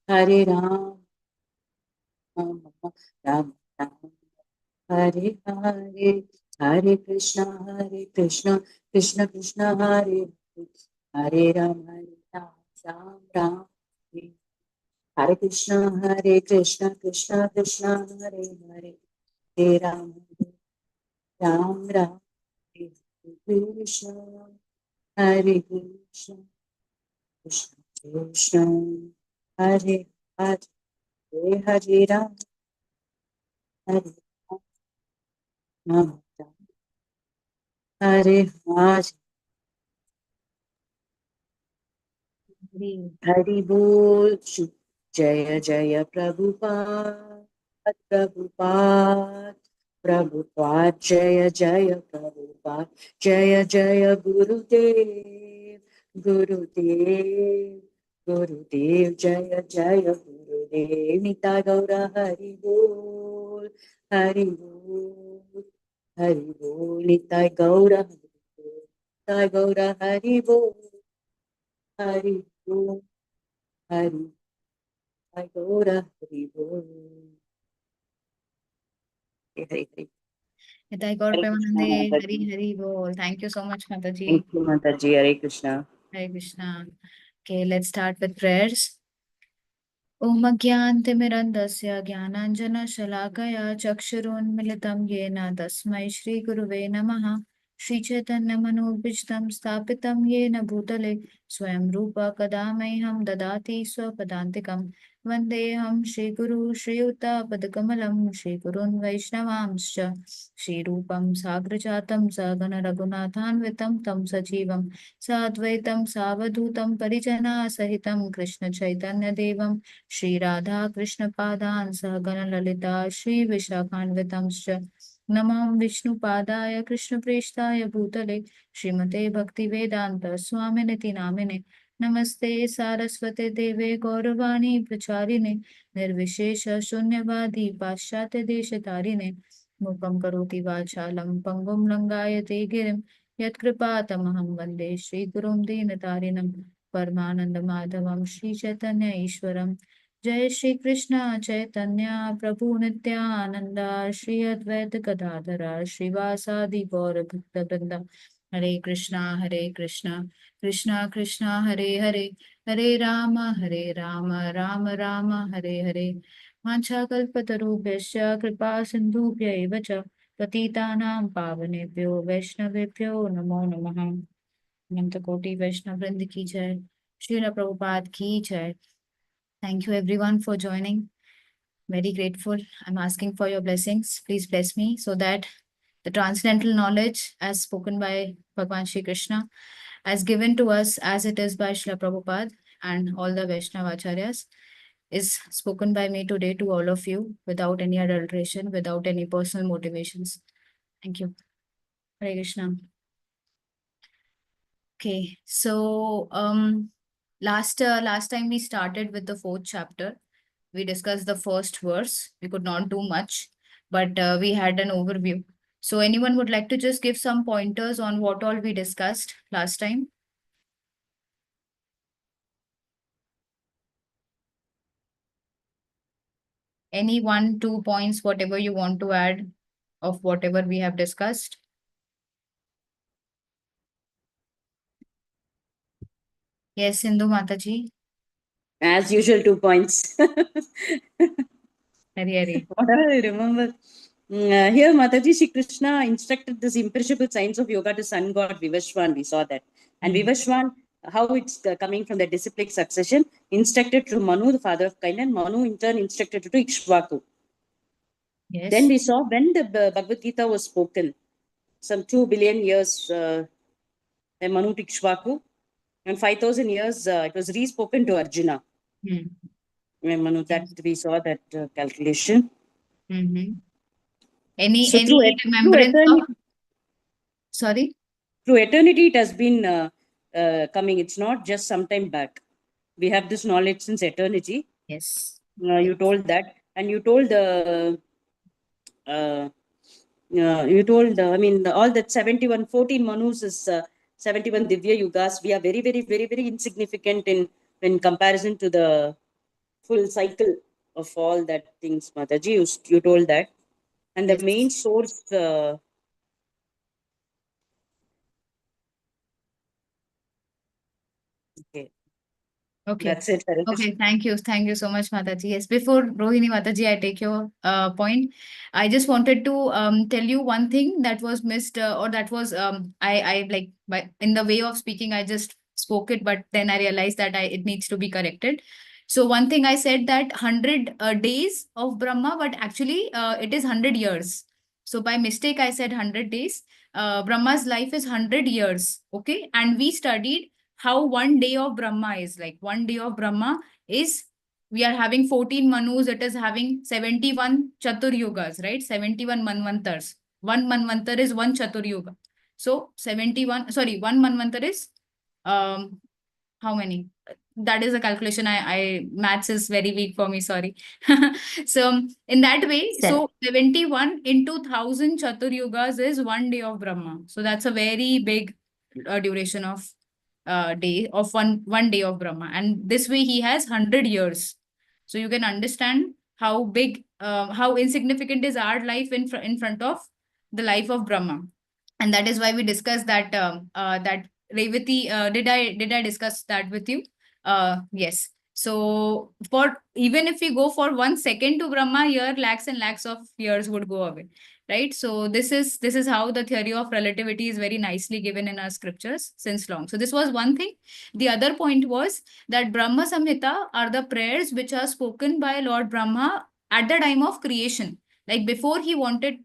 Hare Ram, Ram Ram, Hare Hare, Hare Krishna, Krishna Krishna, Hare Hare Ram, Ram Ram, Hare Krishna, Krishna Krishna, Hare Hare, Hare Ram, Ram Ram, Hare Krishna, Hare Krishna, Krishna Krishna, Hare Hare, Hare Ram, Hare Ram, Hare Hare. Hari Bol, Jaya Jaya Prabhupada, Prabhupada, Prabhupada, Jaya Jaya Prabhupada, Jaya Jaya Gurudev, Gurudev, Gurudev, Jaya Jaya Gurudev, Nita Gaura Hari Bol, Hari Bol, Hari Bol, Nita Gaura Hari Bol, Nita Gaura Hari Bol, Hari Bol. Hari, Hari Gaura, Hari Bol. Hari, Hari. Nitai Gaur Hare Krishna, Premanande, Hari Mataji. Hari Bol. Thank you so much, Mataji. Thank you, Mataji. Hare Krishna. Hare Krishna. Okay, let's start with prayers. Om Agyantimirandasya Jnananjana-shalakaya Chakshurunmilitam Yena Tasmai Shri Guruve Namaha Shri Chaitanya Manobishtam Stapitam Yena Bhutale Swayam Rupa Kadamaiham Dadati Swapadantikam Vandeham Shri Guru Shri Uta Padakamalam Shri Gurun Vaishnavamscha Shri Rupam Sagrajatam Sagana Raghunathanvitam Tam Sajivam Sadvaitam Savadhutam Parijana Sahitam Krishna Chaitanya Devam Shri Radha Krishna Padan Sahagana Lalita Shri Vishakhanvitamscha Namam Vishnu Padaya Krishna Preshtaya Bhutale Srimate Bhakti Vedanta Swaminiti Namine Namaste Saraswate Deve Gauravani Pracharine Nirvishesha Shunyavadi Paschate Deshatarine Mukam Karoti Vachalam Pangum Langayate Girim Yatkripatamaham Vande Shri Gurum Dinatarinam Paramananda Madhavam Shri Chaitanya Ishwaram जय श्री कृष्ण चैतन्य प्रभु नित्यानंद श्री अद्वैत गदाधर श्रीवासादि गौर भक्त वृंद हरे कृष्णा कृष्णा कृष्णा हरे हरे हरे राम राम राम हरे हरे वाञ्छाकल्पतरुभ्यश्च कृपा सिन्धुभ्यैव च पतितानां पावनेभ्यो वैष्णवेभ्यो नमो नमः। अनंत कोटि वैष्णव वृंद की जय। श्रील प्रभुपाद की जय। Thank you everyone for joining. Very grateful. I'm asking for your blessings. Please bless me so that the transcendental knowledge as spoken by Bhagwan Shri Krishna, as given to us as it is by Srila Prabhupada and all the Vaishnava Acharyas, is spoken by me today to all of you without any adulteration, without any personal motivations. Thank you. Hare Krishna. Okay, so last time we started with the 4th chapter. We discussed the first verse. We could not do much, but we had an overview. So anyone would like to just give some pointers on what all we discussed last time? Any 1-2 points, whatever you want to add of whatever we have discussed? Yes, Sindhu Mataji. As usual, 2 points. Hari. What I remember. Here, Mataji Shri Krishna instructed this imperishable science of yoga to sun god Vivashwan. We saw that. And Vivashwan, how it's coming from the disciplic succession, instructed to Manu, the father of kind, and Manu in turn instructed to Ikshvaku. Yes. Then we saw when the Bhagavad Gita was spoken, some 2 billion years, by Manu to Ikshvaku, and 5,000 years it was re-spoken to Arjuna. Manu, that we saw that calculation. Any Through remembrance eternity, of... Sorry? Through eternity, it has been coming. It's not just some time back. We have this knowledge since eternity. Yes. You told that, and you told the. You told, I mean, all that 71, 14 Manus is 71 Divya Yugas. We are very, very, very, very insignificant in comparison to the full cycle of all that things, Mataji. You told that. And the main Yes. source, okay, Okay. that's it, Hare Krishna. Okay, thank you. Thank you so much, Mataji. Yes, before Rohini Mataji, I take your point. I just wanted to tell you one thing that was missed, or that was I like by in the way of speaking, I just spoke it, but then I realized that it needs to be corrected. So one thing I said that 100 days of Brahma, but actually it is 100 years. So by mistake, I said 100 days. Brahma's life is 100 years. Okay, and we studied how one day of Brahma is like. One day of Brahma is, we are having 14 Manus, it is having 71 Chatur Yugas, right? 71 Manvantars. One Manvantar is one Chatur Yuga. So 71, sorry, one Manvantar is how many? That is a calculation. I maths is very weak for me, sorry. So in that way, Seven. so 71 into 1000 Chatur Yugas is one day of Brahma. So that's a very big duration of day of one day of Brahma, and this way he has 100 years. So you can understand how big, how insignificant is our life in front of the life of Brahma. And that is why we discussed that that Revati, did I discuss that with you? Yes. So for even if we go for 1 second to Brahma, here lakhs and lakhs of years would go away, right? So this is how the theory of relativity is very nicely given in our scriptures since long. So this was one thing. The other point was that Brahma Samhita are the prayers which are spoken by Lord Brahma at the time of creation. Like before he did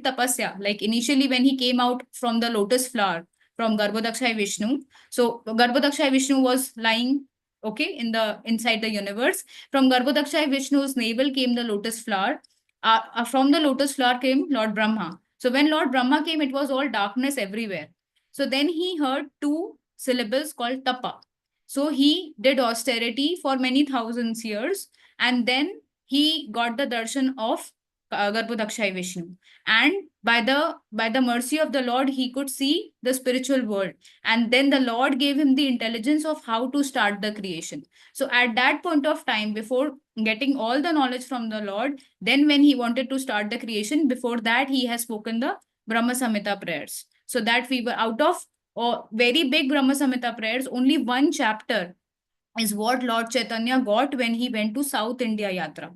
tapasya. Like initially when he came out from the lotus flower from Garbhodakshai Vishnu. So Garbhodakshai Vishnu was lying, okay, in the inside the universe. From Garbhodakshai Vishnu's navel came the lotus flower. From the lotus flower came Lord Brahma. So when Lord Brahma came, it was all darkness everywhere. So then he heard two syllables called tapa. So he did austerity for many thousands years, and then he got the darshan of Garbhodakshai Vishnu. And by the mercy of the Lord, he could see the spiritual world. And then the Lord gave him the intelligence of how to start the creation. So at that point of time, before getting all the knowledge from the Lord, then when he wanted to start the creation, before that he has spoken the Brahma Samhita prayers. So that we were out of very big Brahma Samhita prayers, only one chapter is what Lord Chaitanya got when he went to South India Yatra.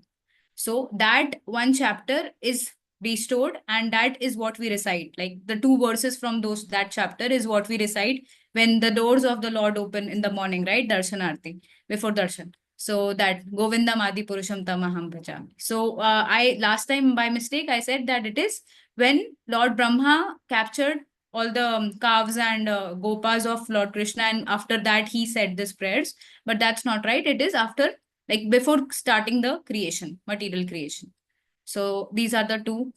So that one chapter is restored, and that is what we recite. Like the two verses from that chapter is what we recite when the doors of the Lord open in the morning, right? Darshanarti, before darshan. So that Govindam Adi Purusham Tamaham Bhajami. So I last time by mistake I said that it is when Lord Brahma captured all the calves and gopas of Lord Krishna, and after that he said this prayers. But that's not right. It is after, like before starting the creation, material creation. So these are the two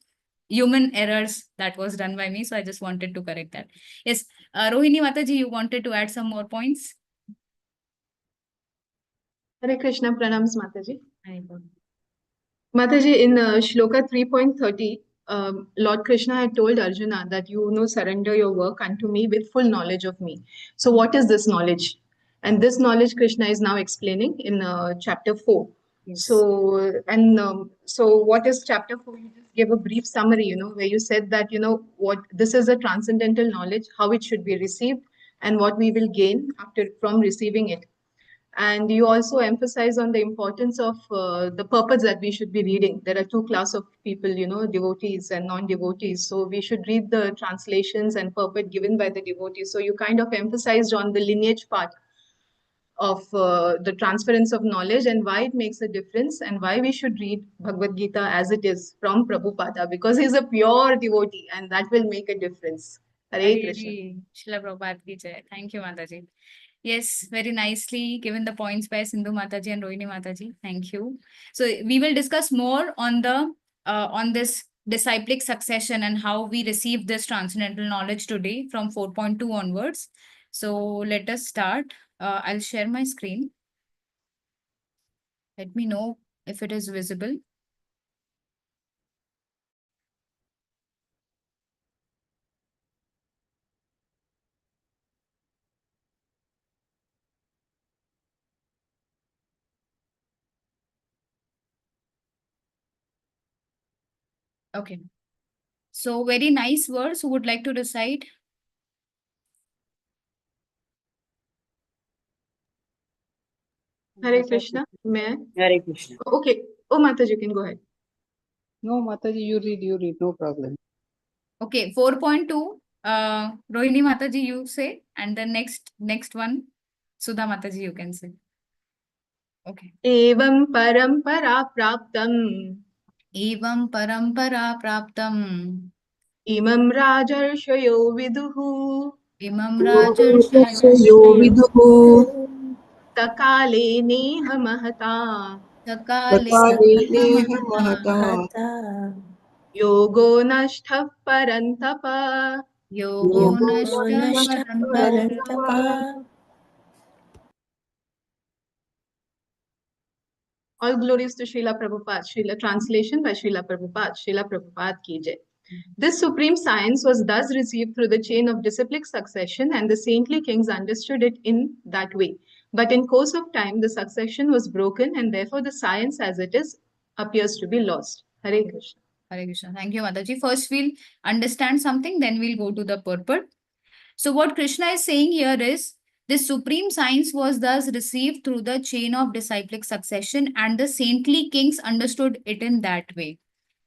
human errors that was done by me. So I just wanted to correct that. Yes, Rohini Mataji, you wanted to add some more points? Hare Krishna, pranams Mataji. I got Mataji, in Shloka 3.30, Lord Krishna had told Arjuna that you know surrender your work unto me with full knowledge of me. So what is this knowledge? And this knowledge Krishna is now explaining in chapter 4. Yes. So what is chapter 4? You just gave a brief summary, where you said that, what this is a transcendental knowledge, how it should be received, and what we will gain after from receiving it. And you also emphasize on the importance of the purpose that we should be reading. There are two class of people, devotees and non-devotees. So we should read the translations and purport given by the devotees. So you kind of emphasized on the lineage part of the transference of knowledge and why it makes a difference and why we should read Bhagavad Gita as it is from Prabhupada, because he's a pure devotee and that will make a difference. Hare Krishna. Srila Prabhupada ki jai. Thank you, Mataji. Yes, very nicely given the points by Sindhu Mataji and Rohini Mataji. Thank you. So we will discuss more on the on this disciplic succession and how we receive this transcendental knowledge today from 4.2 onwards. So let us start. I'll share my screen. Let me know if it is visible. Okay. So very nice words. Who would like to recite? Hare Krishna. May I? Hare Krishna. Okay. Oh, Mataji, you can go ahead. No, Mataji, you read, no problem. Okay, 4.2. Rohini Mataji, you say, and the next one, Sudha Mataji, you can say. Okay. Evam parampara praptam Evam parampara praptam imam rajarshayo viduhu imam rajarshayo Yo viduhu takale neha mahata sakale sakale neha mahata mahata yogo nashtha parantapa. yogo nashta nashta parantapa. All glories to Srila Prabhupada. Srila translation by Srila Prabhupada. Srila Prabhupada ki jai. This supreme science was thus received through the chain of disciplic succession, and the saintly kings understood it in that way. But in course of time, the succession was broken, and therefore the science as it is appears to be lost. Hare Krishna. Hare Krishna. Thank you, Mataji. First, we'll understand something, then we'll go to the purport. So, what Krishna is saying here is this supreme science was thus received through the chain of disciplic succession, and the saintly kings understood it in that way,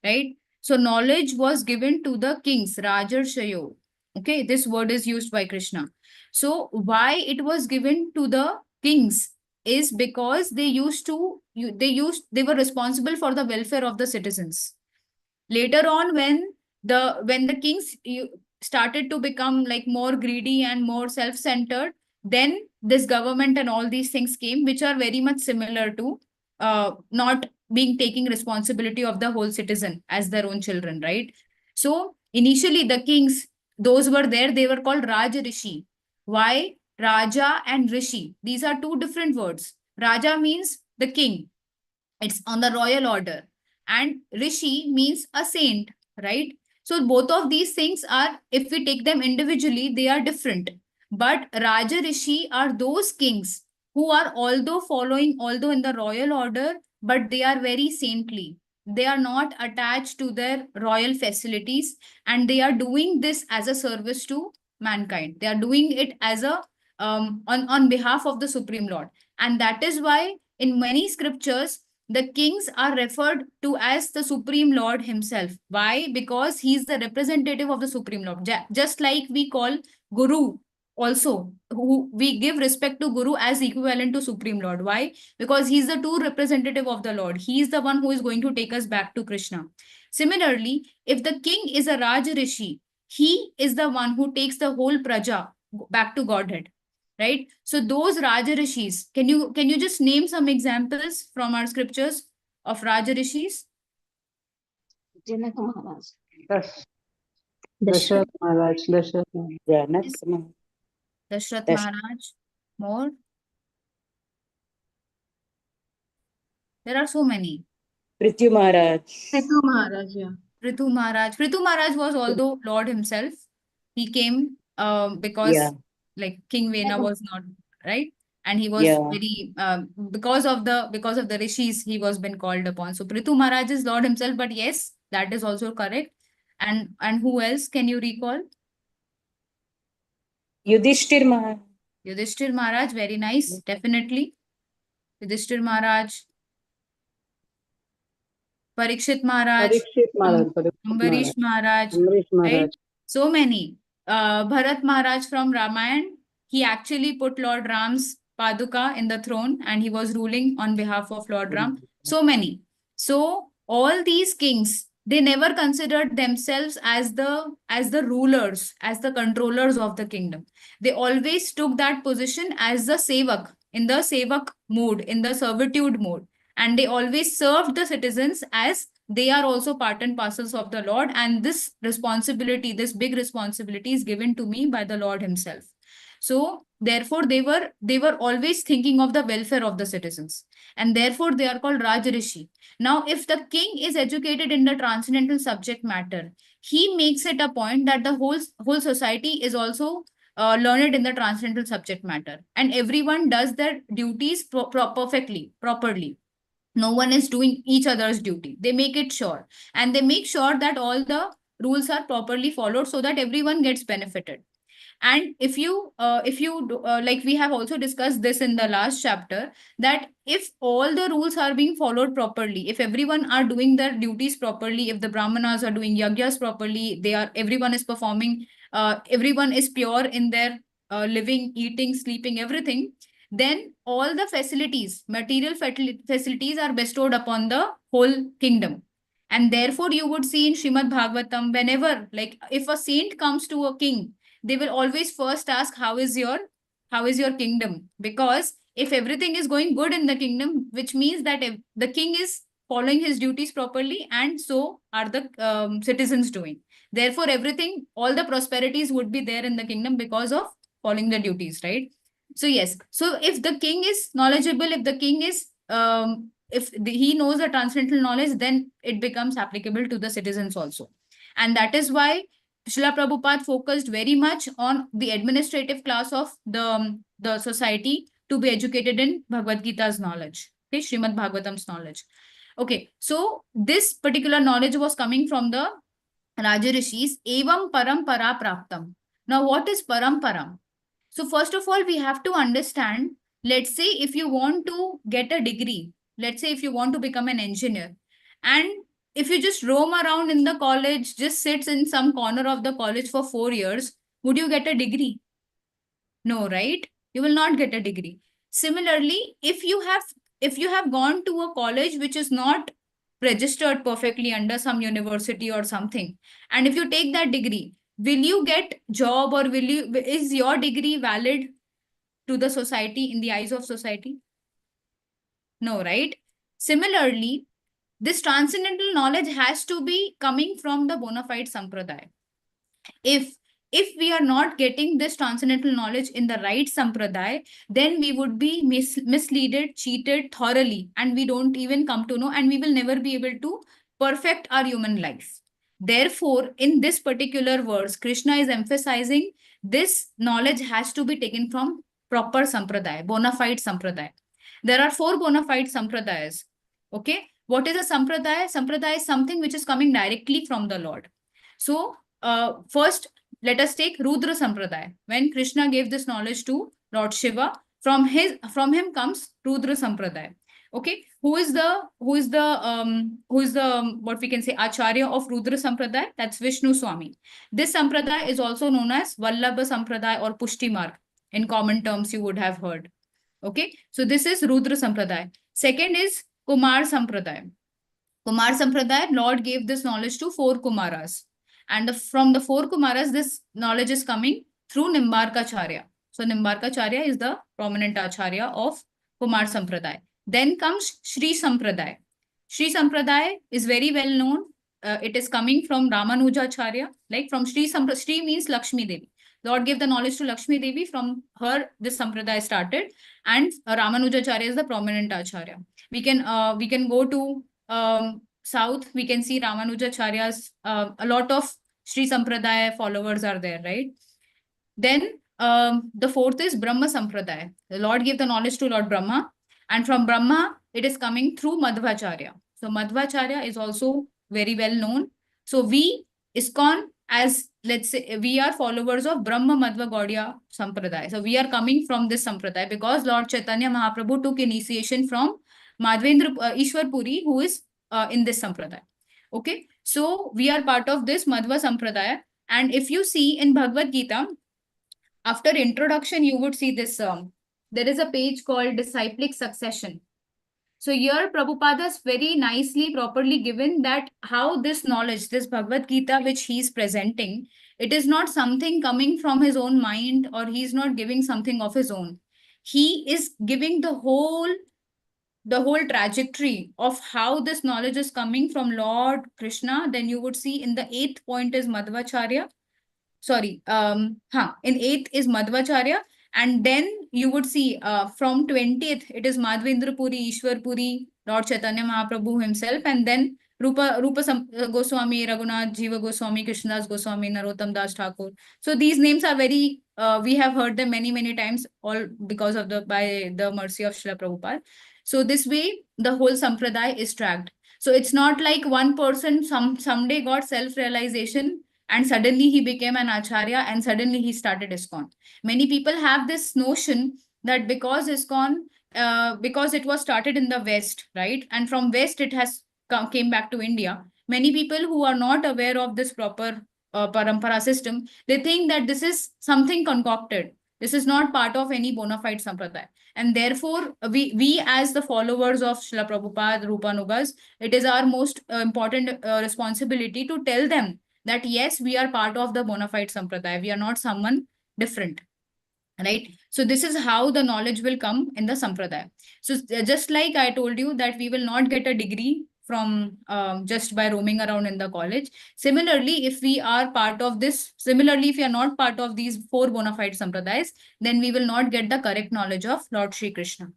right? So, knowledge was given to the kings, Rajarshayo. Okay, this word is used by Krishna. So, why it was given to the kings is because they were responsible for the welfare of the citizens. Later on, when the kings started to become like more greedy and more self-centered, then this government and all these things came, which are very much similar to not being taking responsibility of the whole citizen as their own children, right? So initially the kings, those were there, they were called Raj Rishi. Why? Raja and Rishi, these are two different words. Raja means the king, it's on the royal order, and Rishi means a saint, right? So both of these things are, if we take them individually, they are different. But Raja Rishi are those kings who are although in the royal order, but they are very saintly. They are not attached to their royal facilities, and they are doing this as a service to mankind. They are doing it as a on behalf of the Supreme Lord. And that is why in many scriptures the kings are referred to as the Supreme Lord himself. Why? Because he is the representative of the Supreme Lord. Just like we call Guru also, who we give respect to Guru as equivalent to Supreme Lord. Why? Because he is the true representative of the Lord. He is the one who is going to take us back to Krishna. Similarly, if the king is a Raj Rishi, he is the one who takes the whole Praja back to Godhead, right? So those Rajarishis, can you just name some examples from our scriptures of Rajarishis? Janaka Maharaj. Dasharat Maharaj, Dasharat Maharaj. Janaka Maharaj. Dashrath Dash- Maharaj. More? There are so many. Prithvi Maharaj. Prithu Maharaj, yeah. Prithu Maharaj. Prithu Maharaj was although Lord himself. He came because Yeah. like King Vena was not, right? And he was Yeah. very because of the rishis he was been called upon. So Prithu Maharaj is Lord himself, but yes, that is also correct. And who else can you recall? Yudhishthir Maharaj. Yudhishthir Maharaj, very nice, definitely. Yudhishthir Maharaj, Parikshit Maharaj, Parikshit Maharaj, Ambarish Maharaj, Amrish Maharaj. right? So many. Bharat Maharaj from Ramayana, he actually put Lord Ram's Paduka in the throne and he was ruling on behalf of Lord Ram. So many. So all these kings, they never considered themselves as the rulers, as the controllers of the kingdom. They always took that position as the sevak, in the sevak mode, in the servitude mode. And they always served the citizens as they are also part and parcels of the Lord, and this responsibility, this big responsibility is given to me by the Lord himself. So therefore they were always thinking of the welfare of the citizens, and therefore they are called Rajarishi. Now if the king is educated in the transcendental subject matter, he makes it a point that the whole society is also learned in the transcendental subject matter, and everyone does their duties perfectly, properly. No one is doing each other's duty. They make it sure, and they make sure that all the rules are properly followed so that everyone gets benefited. And like we have also discussed this in the last chapter, that if all the rules are being followed properly, if everyone are doing their duties properly, if the brahmanas are doing yagyas properly, everyone is performing, everyone is pure in their living, eating, sleeping, everything, then all the facilities, material facilities are bestowed upon the whole kingdom. And therefore you would see in Srimad Bhagavatam, whenever, like, if a saint comes to a king, they will always first ask, how is your kingdom? Because if everything is going good in the kingdom, which means that if the king is following his duties properly, and so are the citizens doing. Therefore everything, all the prosperities would be there in the kingdom because of following the duties, right? So yes, so if the king is knowledgeable, if the king is he knows the transcendental knowledge, then it becomes applicable to the citizens also. And that is why Srila Prabhupada focused very much on the administrative class of the society to be educated in Bhagavad Gita's knowledge, okay, Srimad Bhagavatam's knowledge. Okay, so this particular knowledge was coming from the Raja Rishis, evam parampara praptam. Now, what is paramparam? So first of all, we have to understand, let's say if you want to get a degree, let's say if you want to become an engineer, and if you just roam around in the college, just sits in some corner of the college for 4 years, would you get a degree? No, right? You will not get a degree. Similarly, if you have gone to a college which is not registered perfectly under some university or something, and if you take that degree, will you get job, or is your degree valid to the society, in the eyes of society? No, right? Similarly, this transcendental knowledge has to be coming from the bona fide sampradaya. If we are not getting this transcendental knowledge in the right sampradaya, then we would be misleaded, cheated thoroughly, and we don't even come to know, and we will never be able to perfect our human life. Therefore, in this particular verse, Krishna is emphasizing this knowledge has to be taken from proper sampradaya, bona fide sampradaya. There are 4 bona fide sampradayas. Okay, what is a sampradaya? Sampradaya is something which is coming directly from the Lord. So first, let us take Rudra Sampradaya. When Krishna gave this knowledge to Lord Shiva, from him comes Rudra Sampradaya. Okay, who is the what we can say Acharya of Rudra Sampradaya? That's Vishnu Swami. This Sampradaya is also known as Vallabha Sampradaya or Pushti Marg. In common terms, you would have heard. Okay, so this is Rudra Sampradaya. Second is Kumar Sampradaya. Kumar Sampradaya, Lord gave this knowledge to 4 Kumaras. And from the 4 Kumaras, this knowledge is coming through Nimbarkacharya. So Nimbarkacharya is the prominent Acharya of Kumar Sampradaya. Then comes Sri Sampradaya. Sri Sampradaya is very well known. It is coming from Ramanujacharya. Like from Sri Sampradaya, Sri means Lakshmi Devi. Lord gave the knowledge to Lakshmi Devi. From her, this Sampradaya started. And Ramanujacharya is the prominent Acharya. We can go to south, we can see Ramanujacharya's, a lot of Sri Sampradaya followers are there, right? Then the 4th is Brahma Sampradaya. The Lord gave the knowledge to Lord Brahma, and from Brahma, it is coming through Madhvacharya. So Madhvacharya is also very well known. So we, ISKCON, as let's say, we are followers of Brahma Madhva Gaudiya Sampradaya. So we are coming from this Sampradaya because Lord Chaitanya Mahaprabhu took initiation from Madhvendra Ishwar Puri, who is in this Sampradaya. Okay, so we are part of this Madhva Sampradaya. And if you see in Bhagavad Gita, after introduction, you would see this, there is a page called Disciplic Succession. So here Prabhupada has very nicely, properly given that how this knowledge, this Bhagavad Gita, which he is presenting, it is not something coming from his own mind, or he is not giving something of his own. He is giving the whole trajectory of how this knowledge is coming from Lord Krishna. Then you would see in the 8th point is Madhvacharya. Sorry, in 8th is Madhvacharya. And then you would see from 20th, it is Madhvendra Puri, Ishwar Puri, Lord Chaitanya Mahaprabhu himself. And then Rupa Goswami, Raghunath Jiva Goswami, Krishnadas Goswami, Narottam Das Thakur. So these names are very, we have heard them many, many times, all because of by the mercy of Srila Prabhupada. So this way, the whole sampradaya is tracked. So it's not like one person someday got self-realization and suddenly he became an acharya and suddenly he started ISKCON. Many people have this notion that because ISKCON, because it was started in the West, right? And from West it has came back to India. Many people who are not aware of this proper parampara system, they think that this is something concocted. This is not part of any bona fide sampradaya. And therefore, we as the followers of Srila Prabhupada, Rupanugas, it is our most important responsibility to tell them that yes, we are part of the bona fide sampradaya. We are not someone different. Right? So this is how the knowledge will come in the sampradaya. So just like I told you that we will not get a degree from just by roaming around in the college. Similarly, if we are part of this, similarly, if we are not part of these 4 bona fide sampradayas, then we will not get the correct knowledge of Lord Shri Krishna.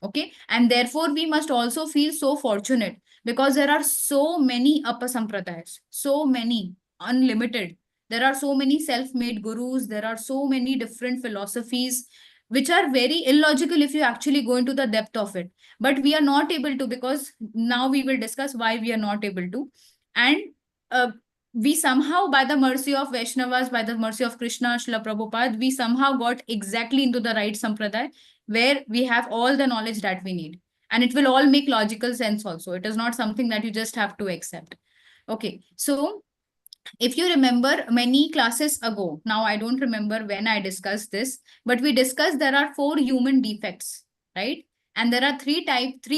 Okay. And therefore, we must also feel so fortunate because there are so many apasampradayas, so many, unlimited. There are so many self-made gurus. There are so many different philosophies, which are very illogical if you actually go into the depth of it. But we are not able to, because now we will discuss why we are not able to. And we somehow, by the mercy of Vaishnavas, by the mercy of Krishna, Srila Prabhupada, we somehow got exactly into the right sampradaya, where we have all the knowledge that we need. And it will all make logical sense also. It is not something that you just have to accept. Okay, so if you remember many classes ago, now I don't remember when I discussed this, but we discussed there are 4 human defects, right? And there are 3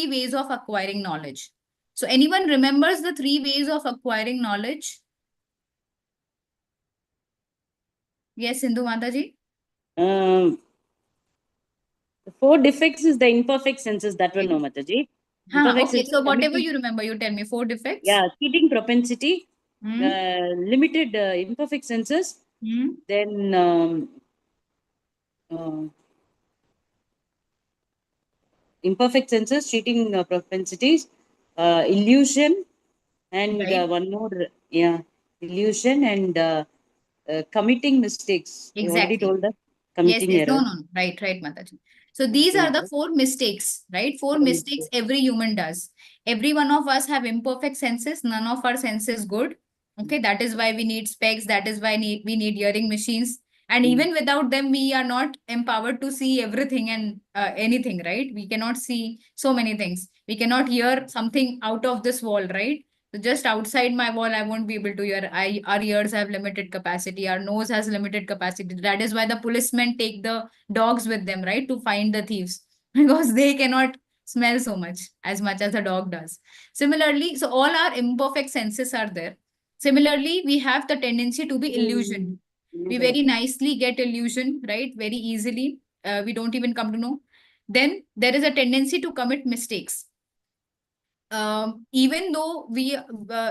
ways of acquiring knowledge. So anyone remembers the 3 ways of acquiring knowledge? Yes, Sindhu Mataji? The 4 defects is the imperfect senses, that one, no, Mataji. Imperfect Okay, senses so whatever committing- you remember, you tell me 4 defects. Yeah, cheating propensity, Hmm. limited imperfect senses, Hmm. then imperfect senses, cheating propensities, illusion, and Right. one more, illusion and committing mistakes. You already Exactly. told us Yes, committing yes. No, error. no, no. Right, Mataji. So these are the 4 mistakes, right? 4 mistakes every human does. Every one of us have imperfect senses. None of our senses good. Okay, that is why we need specs. That is why we need hearing machines. And even without them, we are not empowered to see everything and anything, right? We cannot see so many things. We cannot hear something out of this wall, right? So just outside my wall, I won't be able to hear. Our ears have limited capacity. Our nose has limited capacity. That is why the policemen take the dogs with them, right? To find the thieves because they cannot smell so much as a dog does. Similarly, so all our imperfect senses are there. Similarly, we have the tendency to be illusioned. We very nicely get illusion, right? Very easily. We don't even come to know. Then there is a tendency to commit mistakes. Even though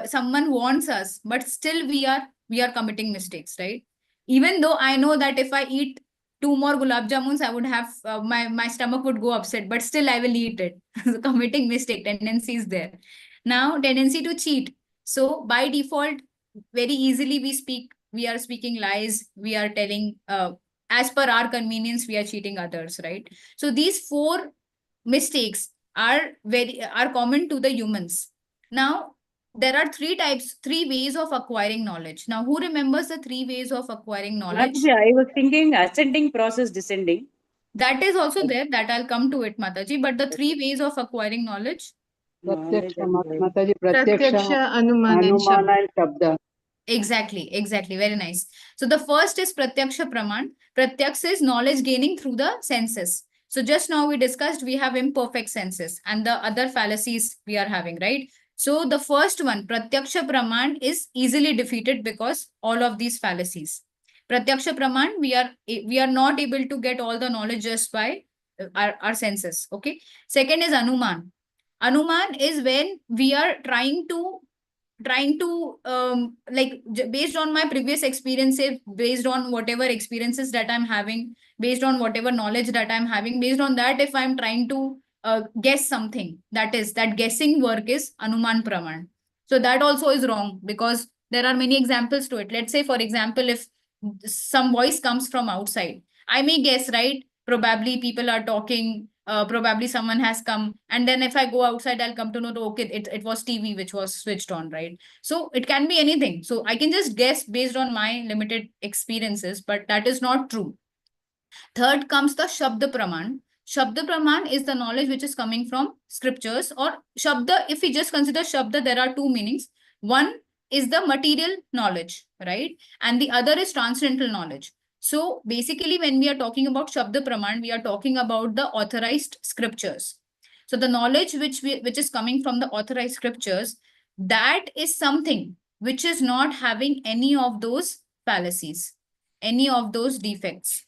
someone wants us, but still we are committing mistakes, right? Even though I know that if I eat 2 more gulab jamuns, I would have my stomach would go upset, but still I will eat it. So committing mistake tendency is there. Now tendency to cheat. So by default, very easily we are speaking lies. We are telling as per our convenience, we are cheating others, right? So these 4 mistakes are common to the humans. Now there are 3 ways of acquiring knowledge. Now who remembers the 3 ways of acquiring knowledge? Mataji, I was thinking ascending process, descending. That is also there, that I'll come to it, Mataji. But the 3 ways of acquiring knowledge. Knowledge Pratyaksha, and Mataji, Pratyaksha, Pratyaksha, Anuman, and Shabda. Anumana and Shabda. Exactly. Very nice. So the first is Pratyaksha Praman. Pratyaksha is knowledge gaining through the senses. So just now we discussed we have imperfect senses and the other fallacies we are having, right? So the first one, Pratyaksha Praman, is easily defeated because all of these fallacies. Pratyaksha Praman, we are not able to get all the knowledge just by our senses. Okay. Second is Anuman. Anuman is when we are trying to based on my previous experiences, based on whatever experiences that I'm having, based on whatever knowledge that I'm having, based on that, if I'm trying to guess something, that guessing work is Anuman Praman. So that also is wrong because there are many examples to it. Let's say, for example, if some voice comes from outside, I may guess, right? Probably people are talking probably someone has come, and then if I go outside, I'll come to know, okay, it was TV which was switched on, right? So it can be anything. So I can just guess based on my limited experiences, but that is not true. Third comes the Shabda Praman. Shabda Praman is the knowledge which is coming from scriptures, or Shabda. If we just consider Shabda, there are two meanings. One is the material knowledge, right? And the other is transcendental knowledge. So basically, when we are talking about Shabda Praman, we are talking about the authorized scriptures. So the knowledge which is coming from the authorized scriptures, that is something which is not having any of those fallacies, any of those defects.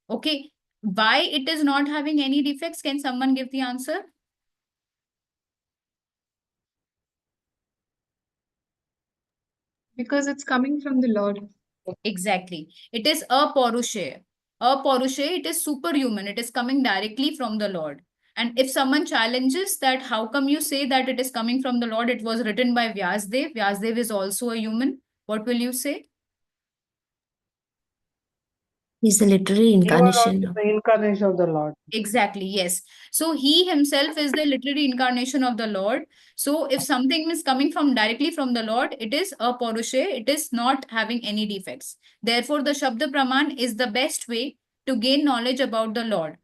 Okay, why it is not having any defects? Can someone give the answer? Because it's coming from the Lord. Exactly. It is aparushe. Aparushe, it is superhuman. It is coming directly from the Lord. And if someone challenges that, how come you say that it is coming from the Lord? It was written by Vyasdev. Vyasdev is also a human. What will you say? He's the literary He was incarnation also of the incarnation of the Lord. Exactly, yes. So he himself is the literary incarnation of the Lord. So if something is coming from directly from the Lord, it is a porushe, it is not having any defects. Therefore, the Shabda Praman is the best way to gain knowledge about the Lord.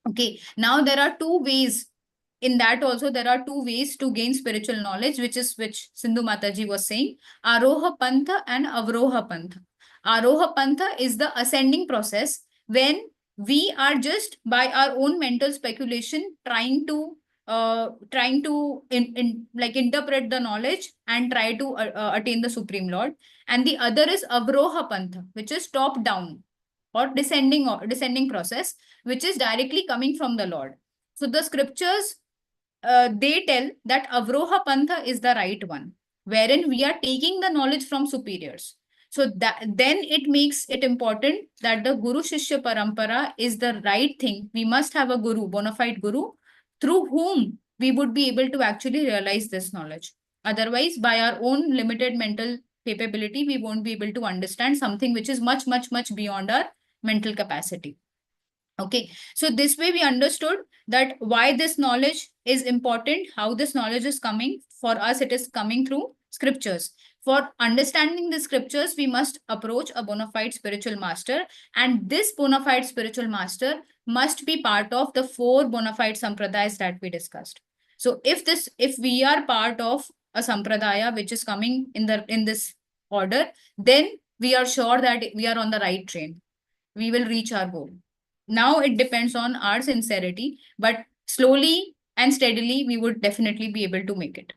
Okay, now there are two ways. In that also, there are two ways to gain spiritual knowledge, which Sindhu Mataji was saying, Aroha Pantha and Avroha Pantha. Aroha Pantha is the ascending process when we are just by our own mental speculation trying to like interpret the knowledge and try to attain the Supreme Lord. And the other is Avroha Pantha, which is top down or descending process, which is directly coming from the Lord. So the scriptures, they tell that Avroha Pantha is the right one, wherein we are taking the knowledge from superiors. So that then it makes it important that the Guru Shishya Parampara is the right thing. We must have a Guru, bona fide Guru, through whom we would be able to actually realize this knowledge. Otherwise, by our own limited mental capability, we won't be able to understand something which is much, much, much beyond our mental capacity. Okay, so this way we understood that why this knowledge is important, how this knowledge is coming. For us, it is coming through scriptures. For understanding the scriptures, we must approach a bona fide spiritual master, and this bona fide spiritual master must be part of the four bona fide sampradayas that we discussed. So if we are part of a sampradaya which is coming in this order, then we are sure that we are on the right train. We will reach our goal. Now it depends on our sincerity, but slowly and steadily, we would definitely be able to make it.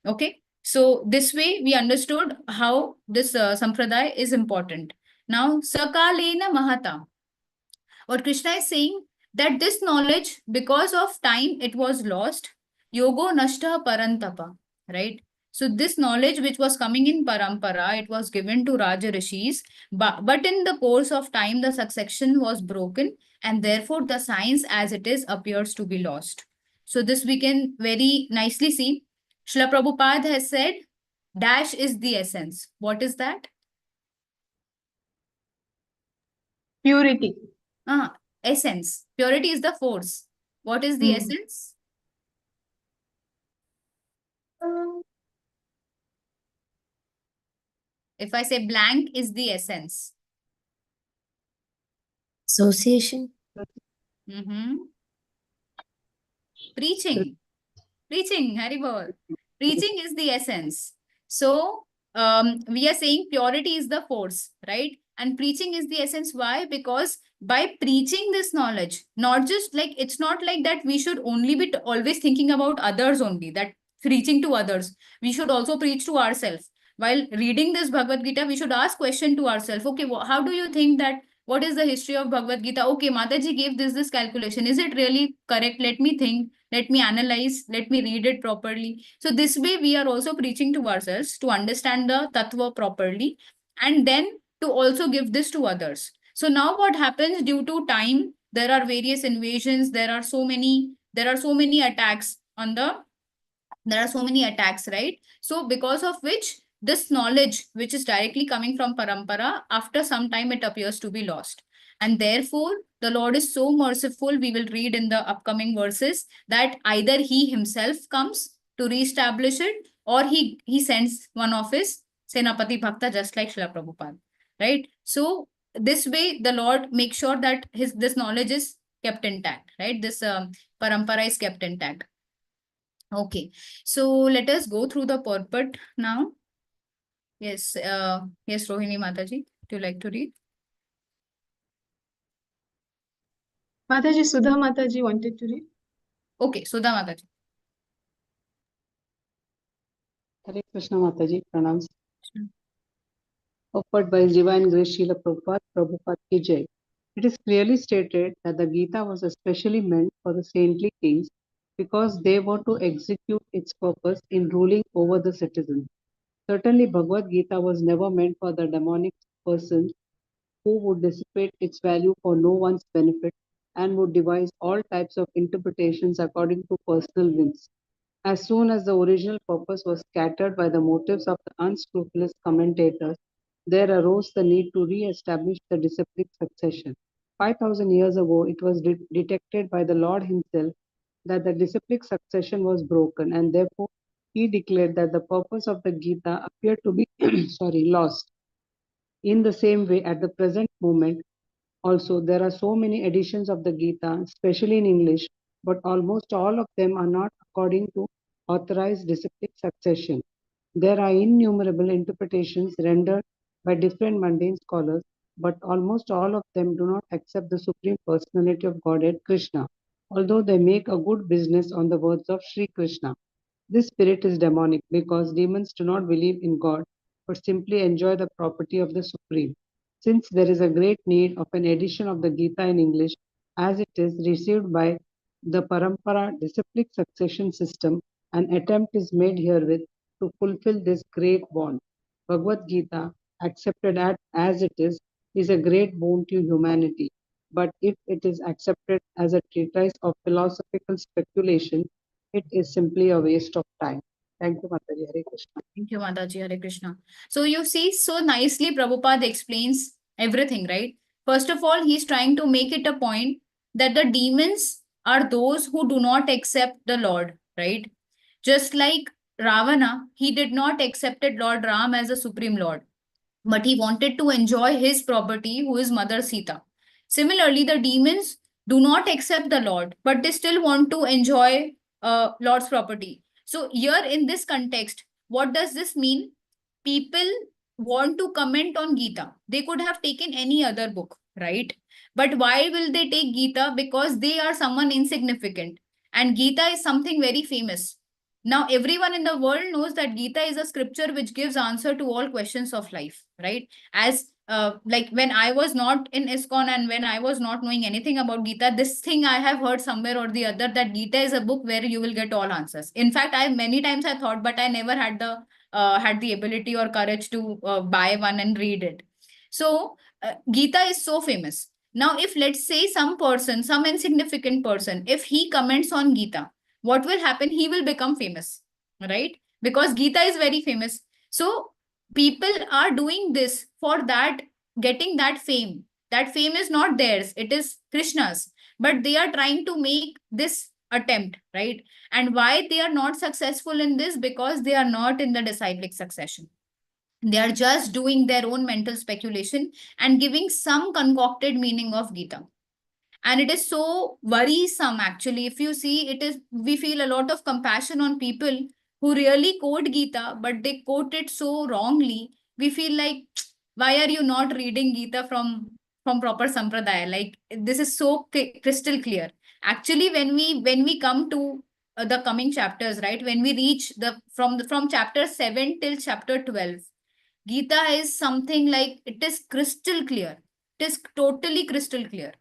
Okay. So this way we understood how this sampradaya is important. Now, Sakalena Mahata. What Krishna is saying, that this knowledge, because of time, it was lost. Yogo Nashta Parantapa. Right. So this knowledge which was coming in Parampara, it was given to Raja Rishis, but in the course of time, the succession was broken, and therefore the science as it is appears to be lost. So this we can very nicely see. Srila Prabhupada has said, dash is the essence. What is that? Purity. Essence. Purity is the force. What is the essence? If I say blank is the essence. association. Preaching. Preaching, Haribol. Preaching is the essence. So we are saying purity is the force, right? And preaching is the essence. Why? Because by preaching this knowledge, not just like, it's not like that we should only be always thinking about others only, that preaching to others. We should also preach to ourselves. While reading this Bhagavad Gita, we should ask question to ourselves. Okay, how do you think that, what is the history of Bhagavad Gita? Okay, Mataji gave this calculation. Is it really correct? Let me think. Let me analyze, let me read it properly. So this way we are also preaching to ourselves to understand the tattva properly, and then to also give this to others. So now what happens, due to time, there are various invasions, there are so many attacks right? So because of which this knowledge, which is directly coming from parampara, after some time it appears to be lost. And therefore, the Lord is so merciful, we will read in the upcoming verses, that either he himself comes to reestablish it, or he sends one of his Senapati Bhakta, just like Srila Prabhupada. Right? So this way, the Lord makes sure that this knowledge is kept intact, right? This parampara is kept intact. Okay, so let us go through the purport now. Yes, yes, Rohini Mataji, do you like to read? Mataji, Sudha Mataji wanted to read. Okay, Sudha Mataji. Hare Krishna Mataji, pranams. Offered by His Divine Grace Srila Prabhupada, Prabhupada ki Jai. It is clearly stated that the Gita was especially meant for the saintly kings because they were to execute its purpose in ruling over the citizens. Certainly, Bhagavad Gita was never meant for the demonic persons who would dissipate its value for no one's benefit and would devise all types of interpretations according to personal whims. As soon as the original purpose was scattered by the motives of the unscrupulous commentators, there arose the need to re-establish the disciplic succession. 5,000 years ago, it was detected by the Lord himself that the disciplic succession was broken, and therefore he declared that the purpose of the Gita appeared to be lost. In the same way, at the present moment, also there are so many editions of the Gita, especially in English, but almost all of them are not according to authorized disciplic succession. There are innumerable interpretations rendered by different mundane scholars, but almost all of them do not accept the Supreme Personality of Godhead Krishna, although they make a good business on the words of Sri Krishna. This spirit is demonic because demons do not believe in God, but simply enjoy the property of the Supreme. Since there is a great need of an edition of the Gita in English, as it is received by the Parampara disciplic succession system, an attempt is made herewith to fulfill this great bond. Bhagavad Gita, accepted as it is a great boon to humanity. But if it is accepted as a treatise of philosophical speculation, it is simply a waste of time. Thank you, Mataji. Hare Krishna. Thank you, Mataji. Hare Krishna. So you see, so nicely Prabhupada explains everything, right? First of all, he's trying to make it a point that the demons are those who do not accept the Lord, right? Just like Ravana, he did not accept Lord Ram as a supreme Lord, but he wanted to enjoy his property, who is Mother Sita. Similarly, the demons do not accept the Lord, but they still want to enjoy Lord's property. So here in this context, what does this mean? People want to comment on Gita. They could have taken any other book, right? But why will they take Gita? Because they are someone insignificant. And Gita is something very famous. Now, everyone in the world knows that Gita is a scripture which gives answer to all questions of life, right? As like when I was not in ISKCON and when I was not knowing anything about Gita, this thing I have heard somewhere or the other, that Gita is a book where you will get all answers. In fact, many times I thought, but I never had the ability or courage to buy one and read it. So Gita is so famous. Now, if let's say some person, some insignificant person, if he comments on Gita, what will happen? He will become famous, right? Because Gita is very famous. So people are doing this for that, getting that fame. That fame is not theirs, it is Krishna's. But they are trying to make this attempt, right? And why they are not successful in this? Because they are not in the disciplic succession. They are just doing their own mental speculation and giving some concocted meaning of Gita. And it is so worrisome, actually. If you see, we feel a lot of compassion on people who really quote Gita, but they quote it so wrongly. We feel like, why are you not reading Gita from proper sampradaya? Like, this is so crystal clear. Actually, when we come to the coming chapters, right, when we reach from chapter 7 till chapter 12, Gita is something like, it is crystal clear. It is totally crystal clear.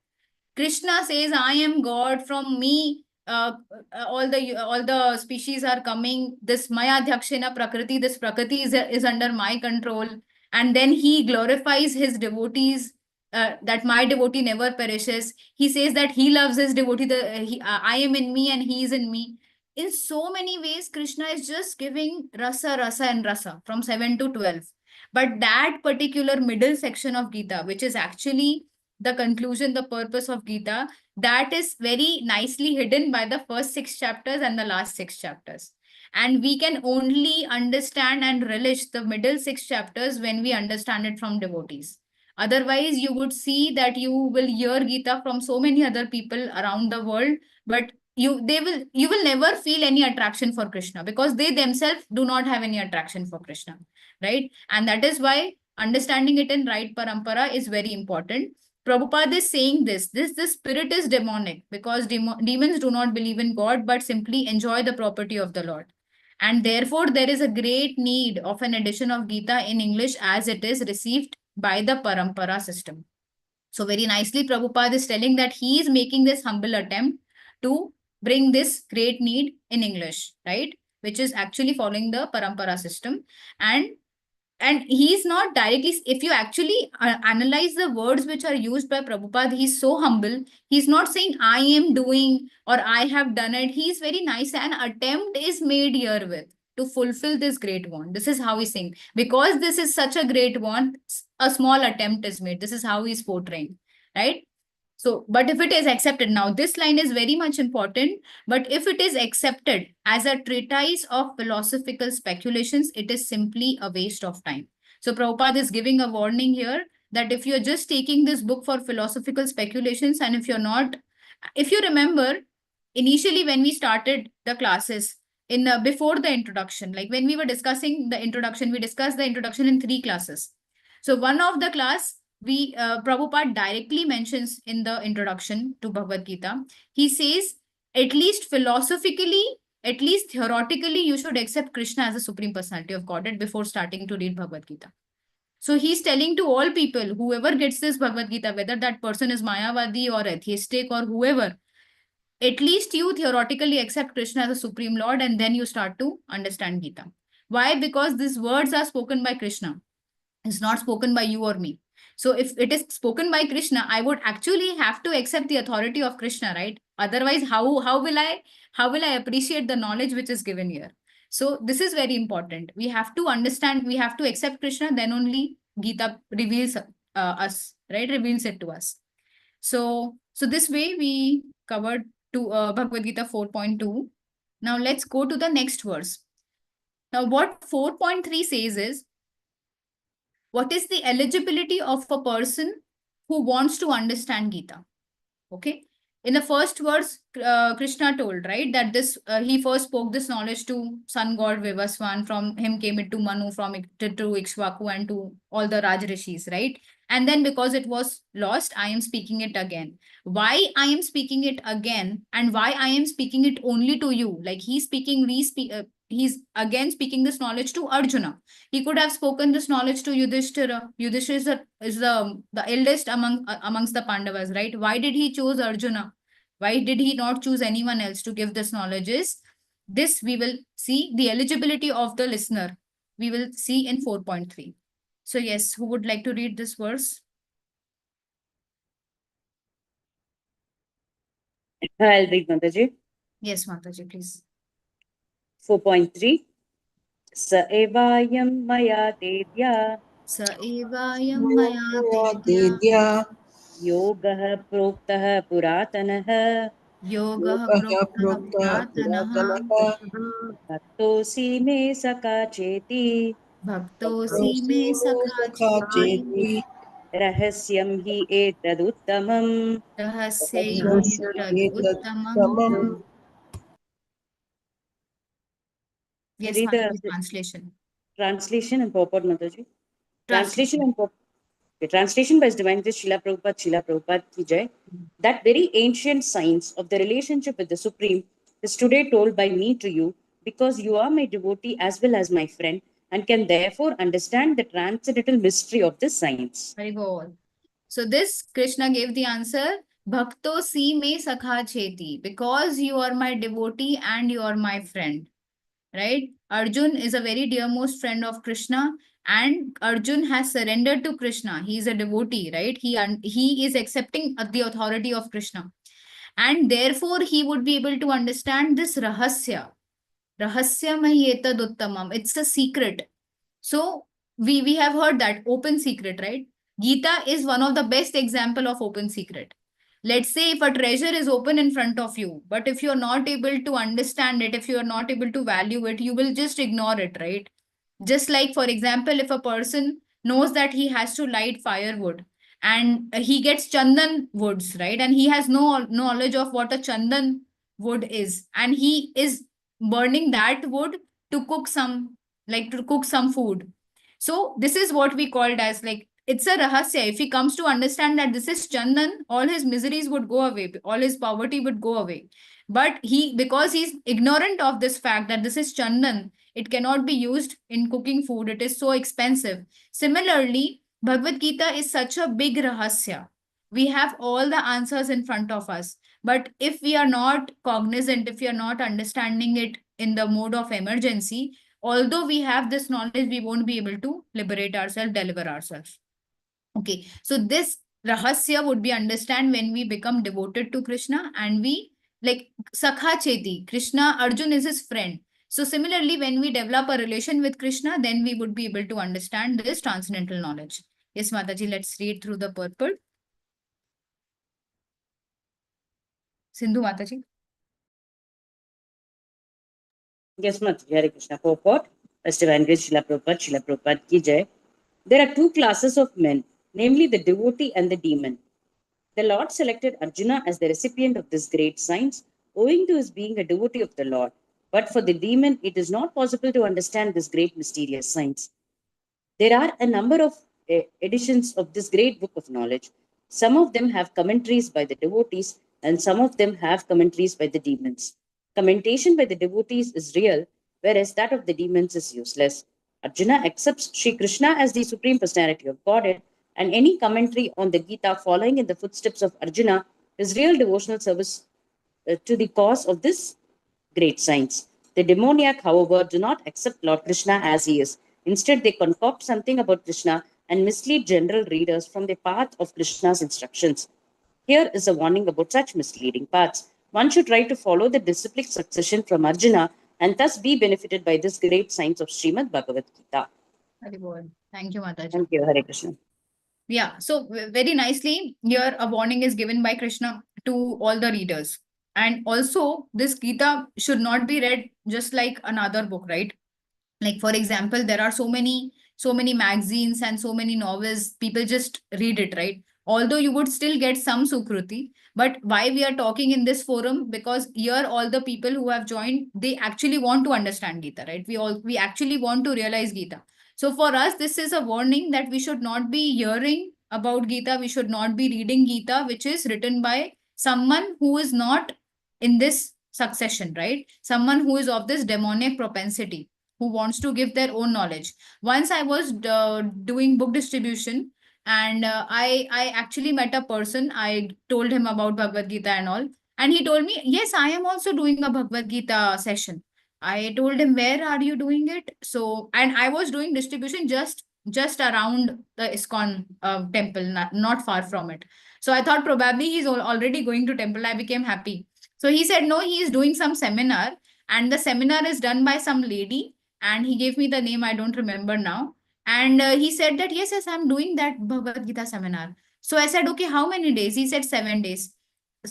Krishna says, I am God, from me all the species are coming. This Maya Dhakshina Prakriti, this Prakriti is under my control. And then he glorifies his devotees, that my devotee never perishes. He says that he loves his devotee, I am in me and he is in me. In so many ways, Krishna is just giving rasa, rasa and rasa from 7 to 12. But that particular middle section of Gita, which is actually the conclusion, the purpose of Gita, that is very nicely hidden by the first 6 chapters and the last 6 chapters. And we can only understand and relish the middle 6 chapters when we understand it from devotees. Otherwise, you would see that you will hear Gita from so many other people around the world, but you will never feel any attraction for Krishna, because they themselves do not have any attraction for Krishna, right? And that is why understanding it in right parampara is very important. Prabhupada is saying this spirit is demonic, because demons do not believe in God but simply enjoy the property of the Lord. And therefore, there is a great need of an edition of Gita in English as it is received by the parampara system. So very nicely, Prabhupada is telling that he is making this humble attempt to bring this great need in English, right? Which is actually following the parampara system. And he's not directly, if you actually analyze the words which are used by Prabhupada, he's so humble. He's not saying I am doing or I have done it. He's very nice. An attempt is made here with to fulfill this great want. This is how he's saying. Because this is such a great want, a small attempt is made. This is how he's portraying, right? So, but if it is accepted, now this line is very much important, but if it is accepted as a treatise of philosophical speculations, it is simply a waste of time. So Prabhupada is giving a warning here that if you're just taking this book for philosophical speculations, and if you're not, if you remember, initially when we started the classes in before the introduction, like when we were discussing the introduction, we discussed the introduction in 3 classes. So one of the class, Prabhupada directly mentions in the introduction to Bhagavad Gita, he says, at least philosophically, at least theoretically, you should accept Krishna as a Supreme Personality of Godhead before starting to read Bhagavad Gita. So he's telling to all people, whoever gets this Bhagavad Gita, whether that person is Mayavadi or atheistic or whoever, at least you theoretically accept Krishna as a Supreme Lord, and then you start to understand Gita. Why? Because these words are spoken by Krishna. It's not spoken by you or me. So if it is spoken by Krishna, I would actually have to accept the authority of Krishna, right? Otherwise, how will I appreciate the knowledge which is given here? So this is very important. We have to understand, we have to accept Krishna, then only Gita reveals us, right? Reveals it to us. So this way we covered to Bhagavad Gita 4.2. Now let's go to the next verse. Now what 4.3 says is, what is the eligibility of a person who wants to understand Gita? Okay. In the first verse, Krishna told, right, that this he first spoke this knowledge to sun god Vivaswan. From him came it to Manu, from it to Ikshvaku, and to all the Raj Rishis, right? And then because it was lost, I am speaking it again. Why I am speaking it again, and why I am speaking it only to you? Like he's speaking, he's again speaking this knowledge to Arjuna. He could have spoken this knowledge to Yudhishthira. Yudhishthira is the eldest amongst the Pandavas, right? Why did he choose Arjuna? Why did he not choose anyone else to give this knowledge? Is this we will see the eligibility of the listener. We will see in 4.3. So yes, who would like to read this verse? I'll read, Mataji. Yes, Mataji, please. 4.3. Sa evayam maya dedya Sa evayam maya tedya yogah proktah puratanah yogah proktah puratanah bhaktosi me saka cheti bhaktosi me sakha cheti rahasyam hi etaduttamam. rahasyam etad uttamam. Yes, Read Mataji, the translation. translation and purport, Mataji. Translation Translation. and purport. The translation by His Divine Srila Prabhupada ki jai. That very ancient science of the relationship with the Supreme is today told by me to you, because you are my devotee as well as my friend, and can therefore understand the transcendental mystery of this science. Very good. So this Krishna gave the answer, Bhakto si me sakha cheti, because you are my devotee and you are my friend, right? Arjun is a very dearmost friend of Krishna, and Arjun has surrendered to Krishna. He is a devotee, right? He is accepting the authority of Krishna, and therefore he would be able to understand this rahasya. Rahasyamai etad uttamam. It's a secret. So we have heard that open secret, right? Gita is one of the best example of open secret. Let's say if a treasure is open in front of you, but if you're not able to understand it, if you're not able to value it, you will just ignore it, right? Just like, for example, if a person knows that he has to light firewood and he gets chandan woods, right? And he has no knowledge of what a chandan wood is, and he is burning that wood to cook some, like to cook some food. So this is what we called as like, it's a rahasya. If he comes to understand that this is chandan, all his miseries would go away, all his poverty would go away. But he, because he's ignorant of this fact that this is chandan, it cannot be used in cooking food, it is so expensive. Similarly, Bhagavad Gita is such a big rahasya. We have all the answers in front of us, but if we are not cognizant, if we are not understanding it in the mode of emergency, although we have this knowledge, we won't be able to liberate ourselves, deliver ourselves. Okay, so this rahasya would be understand when we become devoted to Krishna, and we like Sakha Cheti, Krishna, Arjun is his friend. So similarly, when we develop a relation with Krishna, then we would be able to understand this transcendental knowledge. Yes, Mataji, let's read through the purport. Sindhu Mataji. Yes, Mataji. Hare Krishna. Purport. First Evangelist Srila Prabhupada ki jai. There are two classes of men, namely the devotee and the demon. The Lord selected Arjuna as the recipient of this great science, owing to his being a devotee of the Lord. But for the demon, it is not possible to understand this great mysterious science. There are a number of editions of this great book of knowledge. Some of them have commentaries by the devotees, and some of them have commentaries by the demons. Commentation by the devotees is real, whereas that of the demons is useless. Arjuna accepts Sri Krishna as the Supreme Personality of Godhead, and any commentary on the Gita following in the footsteps of Arjuna is real devotional service to the cause of this great science. The demoniac, however, do not accept Lord Krishna as he is. Instead, they concoct something about Krishna and mislead general readers from the path of Krishna's instructions. Here is a warning about such misleading paths. One should try to follow the disciplic succession from Arjuna and thus be benefited by this great science of Srimad Bhagavad Gita. Thank you, Mataji. Thank you, Hare Krishna. Yeah, so very nicely here a warning is given by Krishna to all the readers. And also this Gita should not be read just like another book, right? Like for example, there are so many magazines and so many novels, people just read it, right? Although you would still get some sukruti, but why we are talking in this forum? Because here all the people who have joined, they actually want to understand Gita, right? We actually want to realize Gita. So for us, this is a warning that we should not be hearing about Gita, we should not be reading Gita, which is written by someone who is not in this succession, right? Someone who is of this demonic propensity, who wants to give their own knowledge. Once I was doing book distribution, and I actually met a person. I told him about Bhagavad Gita and all, and he told me, yes, I am also doing a Bhagavad Gita session. I told him, where are you doing it? So, and I was doing distribution just around the ISKCON temple, not far from it. So I thought probably he's already going to temple. I became happy. So he said, no, he is doing some seminar, and the seminar is done by some lady, and he gave me the name, I don't remember now. And he said that, yes, I'm doing that Bhagavad Gita seminar. So I said, okay, how many days? He said 7 days.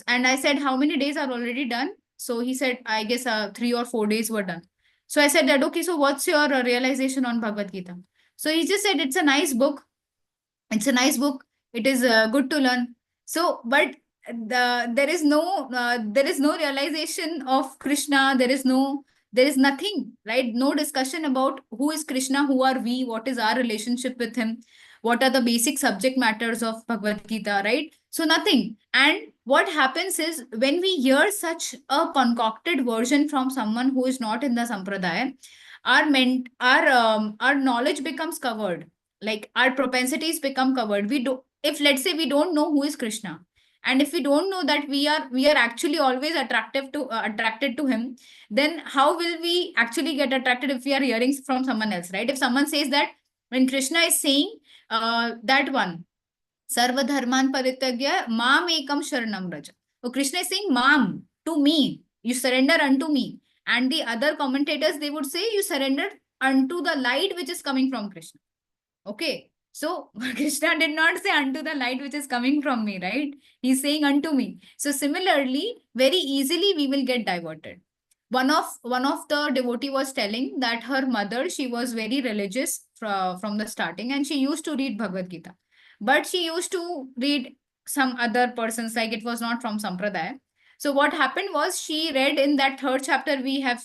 And I said, how many days are already done? So he said, I guess 3 or 4 days were done. So I said that, okay, so what's your realization on Bhagavad Gita? So he just said, it's a nice book. It's a nice book. It is good to learn. So, but there is no realization of Krishna. There is nothing, right? No discussion about who is Krishna, who are we, what is our relationship with him, what are the basic subject matters of Bhagavad Gita, right? So nothing. And what happens is, when we hear such a concocted version from someone who is not in the sampradaya, our knowledge becomes covered, like our propensities become covered. We do, if let's say we don't know who is Krishna, and if we don't know that we are actually always attracted to him, then how will we actually get attracted if we are hearing from someone else, right? If someone says that, when Krishna is saying that one, sarva dharman parityagya mam ekam sharanam raja, so Krishna is saying mam, to me, you surrender unto me. And the other commentators, they would say you surrender unto the light which is coming from Krishna. Okay. So Krishna did not say unto the light which is coming from me, right? He's saying unto me. So similarly, very easily we will get diverted. One of the devotee was telling that her mother, she was very religious from the starting, and she used to read Bhagavad Gita. But she used to read some other persons, like it was not from Sampradaya. So what happened was, she read in that third chapter, we have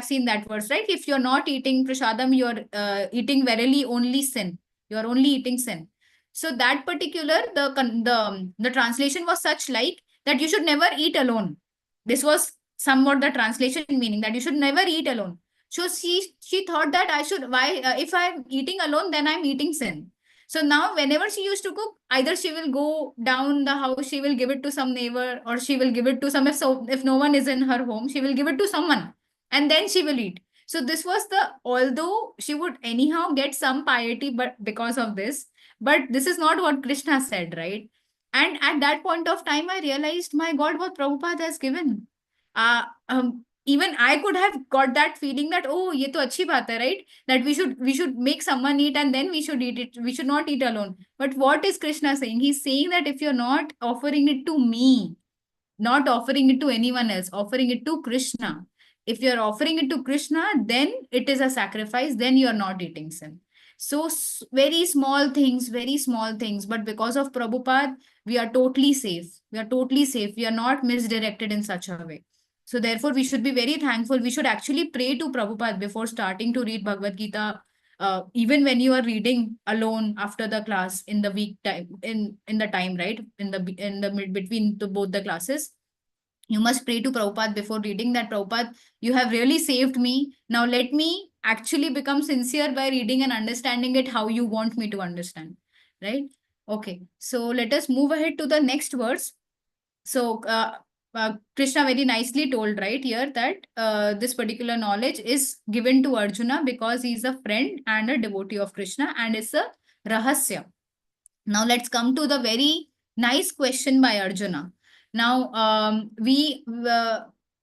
seen that verse, right? If you're not eating prasadam, you're eating verily only sin. You are only eating sin. So that particular, the translation was such like that you should never eat alone. This was somewhat the translation meaning, that you should never eat alone. So she thought that I should, why if I'm eating alone, then I'm eating sin. So now whenever she used to cook, either she will go down the house, she will give it to some neighbor, or she will give it to some, if no one is in her home, she will give it to someone, and then she will eat. So this was the, although she would anyhow get some piety, but because of this, but this is not what Krishna said, right? And at that point of time, I realized, my God, what Prabhupada has given. Even I could have got that feeling that, oh, ye to achhi baat hai, right? That we should make someone eat and then we should eat it. We should not eat alone. But what is Krishna saying? He's saying that if you're not offering it to me, not offering it to anyone else, offering it to Krishna. If you're offering it to Krishna, then it is a sacrifice, then you're not eating sin. So very small things, but because of Prabhupada, we are totally safe. We are totally safe. We are not misdirected in such a way. So therefore, we should be very thankful. We should actually pray to Prabhupada before starting to read Bhagavad Gita. Even when you are reading alone after the class in the week time, in the time, right, in the mid between both the classes, you must pray to Prabhupada before reading, that Prabhupada, you have really saved me. Now let me actually become sincere by reading and understanding it how you want me to understand, right? Okay, so let us move ahead to the next verse. So Krishna very nicely told right here that this particular knowledge is given to Arjuna because he is a friend and a devotee of Krishna, and it's a rahasya. Now let's come to the very nice question by Arjuna. Now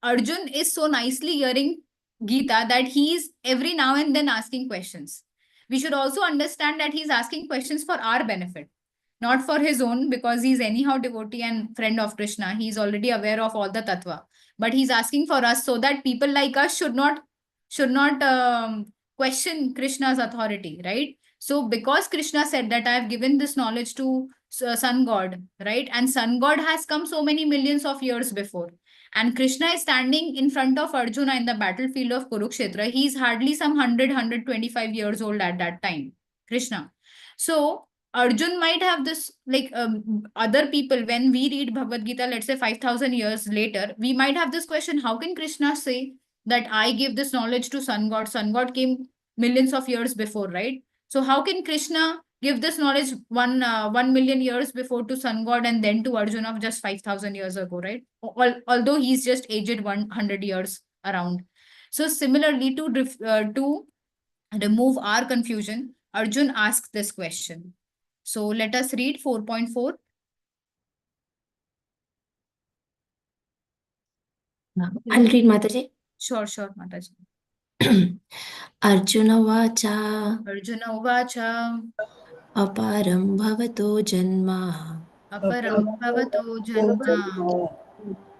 Arjun is so nicely hearing Gita that he is every now and then asking questions. We should also understand that he's asking questions for our benefit, not for his own, because he's anyhow devotee and friend of Krishna. He's already aware of all the tattva, but he's asking for us so that people like us should not question Krishna's authority, right? So because Krishna said that I have given this knowledge to sun god, right? And sun god has come so many millions of years before. And Krishna is standing in front of Arjuna in the battlefield of Kurukshetra. He's hardly some 125 years old at that time, Krishna. So Arjun might have this, like other people, when we read Bhagavad Gita, let's say 5,000 years later, we might have this question, how can Krishna say that I give this knowledge to sun god? Sun god came millions of years before, right? So how can Krishna give this knowledge 1 million years before to sun god and then to Arjuna of just 5,000 years ago, right? Although he's just aged 100 years around. So similarly, to remove our confusion, Arjun asked this question. So let us read 4.4. I'll read Mataji. Sure, Mataji. Arjuna Vacha Arjuna Uvacha Aparam Bhavato Janma Aparam Bhavato Janma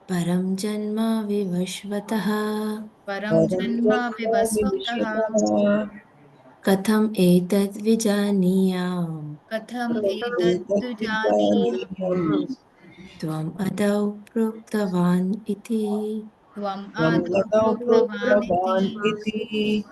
Param Janma Vivashvataha Param Janma Vivasvataha Katham Etad Vijaniyam Katham Etad Tujaniyam Tvam Adau Proktavan Iti. Tvam Adu Proktavaniti.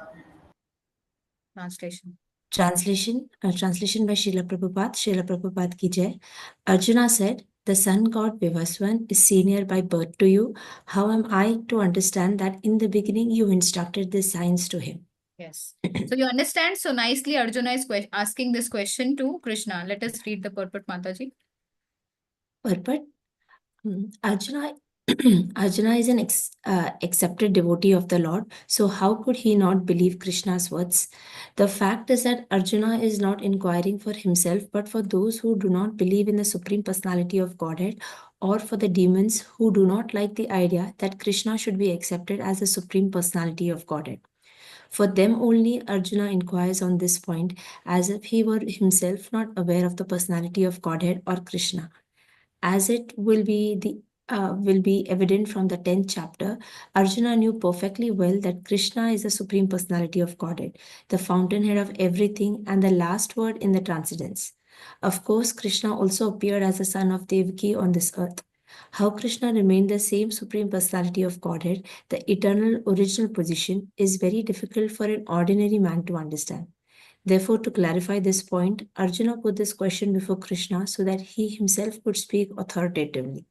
Translation. Translation by Srila Prabhupada ki jai. Arjuna said, the sun god Vivaswan is senior by birth to you. How am I to understand that in the beginning you instructed this science to him? Yes. So you understand so nicely Arjuna is asking this question to Krishna. Let us read the purport, Mataji. Purport? Arjuna is an accepted devotee of the Lord. So how could he not believe Krishna's words? The fact is that Arjuna is not inquiring for himself, but for those who do not believe in the Supreme Personality of Godhead, or for the demons who do not like the idea that Krishna should be accepted as the Supreme Personality of Godhead. For them only, Arjuna inquires on this point as if he were himself not aware of the personality of Godhead or Krishna. As it will be evident from the 10th chapter, Arjuna knew perfectly well that Krishna is the supreme personality of Godhead, the fountainhead of everything, and the last word in the transcendence. Of course, Krishna also appeared as the son of Devaki on this earth. How Krishna remained the same supreme personality of Godhead, the eternal original position, is very difficult for an ordinary man to understand. Therefore, to clarify this point, Arjuna put this question before Krishna so that he himself could speak authoritatively.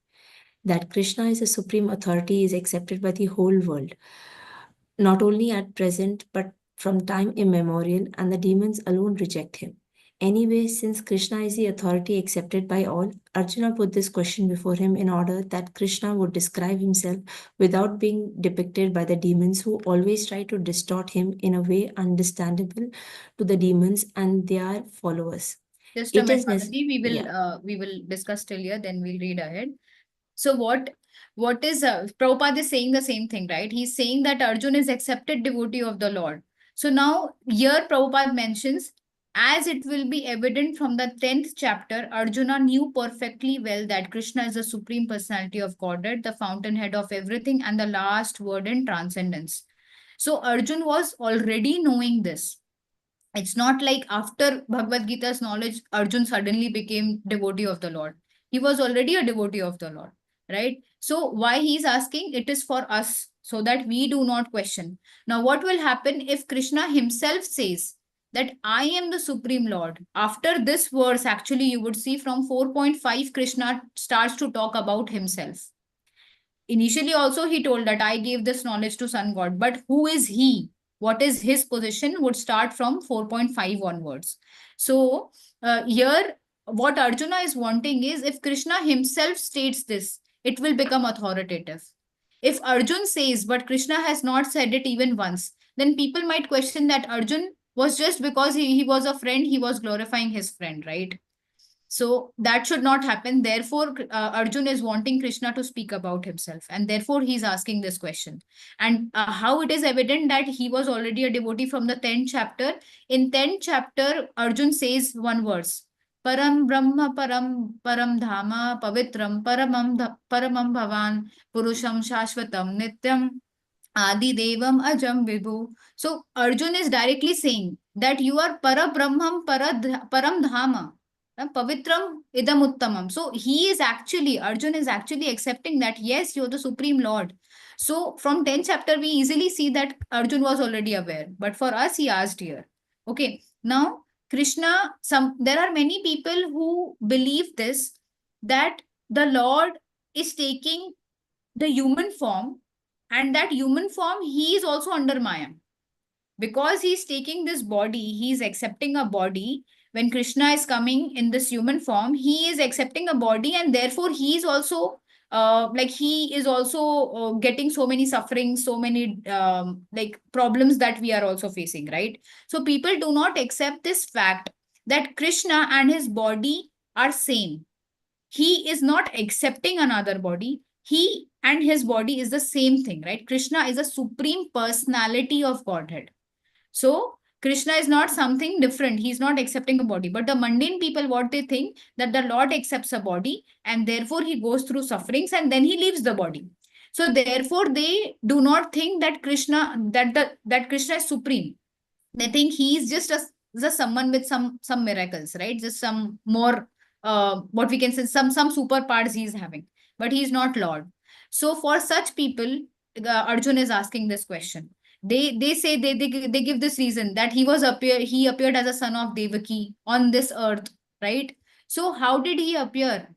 That Krishna is a supreme authority is accepted by the whole world, not only at present but from time immemorial, and the demons alone reject him. Anyway, since Krishna is the authority accepted by all, Arjuna put this question before him in order that Krishna would describe himself without being depicted by the demons who always try to distort him in a way understandable to the demons and their followers. Just a It is minute, necessary. Mataji. We will discuss till here, then we'll read ahead. So what is Prabhupada is saying the same thing, right? He's saying that Arjun is accepted devotee of the Lord. So now here Prabhupada mentions, as it will be evident from the 10th chapter, Arjuna knew perfectly well that Krishna is the supreme personality of Godhead, the fountainhead of everything, and the last word in transcendence. So Arjun was already knowing this. It's not like after Bhagavad Gita's knowledge, Arjun suddenly became devotee of the Lord. He was already a devotee of the Lord, right? So why he's asking, it is for us, so that we do not question. Now, what will happen if Krishna himself says that I am the Supreme Lord? After this verse, actually, you would see from 4.5, Krishna starts to talk about himself. Initially also he told that I gave this knowledge to sun god, but who is he? What is his position would start from 4.5 onwards. So here what Arjuna is wanting is, if Krishna himself states this, it will become authoritative. If Arjun says but Krishna has not said it even once, then people might question that Arjun was just because he was a friend, he was glorifying his friend, right? So that should not happen. Therefore, Arjun is wanting Krishna to speak about himself. And therefore, he's asking this question. And how it is evident that he was already a devotee from the 10th chapter. In 10th chapter, Arjun says one verse. Param Brahma Param Param Dhama Pavitram Paramam Bhavan Purusham Shashvatam Nityam Adi Devam Ajam Vibhu. So Arjun is directly saying that you are Para Brahmam Param Dhama. Pavitram idam uttamam. So he is actually, Arjun is actually accepting that, yes, you're the Supreme Lord. So from 10th chapter, we easily see that Arjun was already aware. But for us, he asked here. Okay. Now, Krishna, there are many people who believe this, that the Lord is taking the human form, and that human form, he is also under Maya. Because he's taking this body, he's accepting a body. When Krishna is coming in this human form, he is accepting a body, and therefore he is also getting so many sufferings, so many like problems that we are also facing, right? So people do not accept this fact that Krishna and his body are same. He is not accepting another body. He and his body is the same thing, right? Krishna is a supreme personality of Godhead. So Krishna is not something different. He's not accepting a body. But the mundane people, what they think, that the Lord accepts a body and therefore he goes through sufferings and then he leaves the body. So therefore they do not think that that Krishna is supreme. They think he is just someone with some miracles, right? Just some more what we can say, some super parts he is having, but he is not Lord. So for such people, Arjun is asking this question. They say they give this reason that he appeared as a son of Devaki on this earth, right? So how did he appear?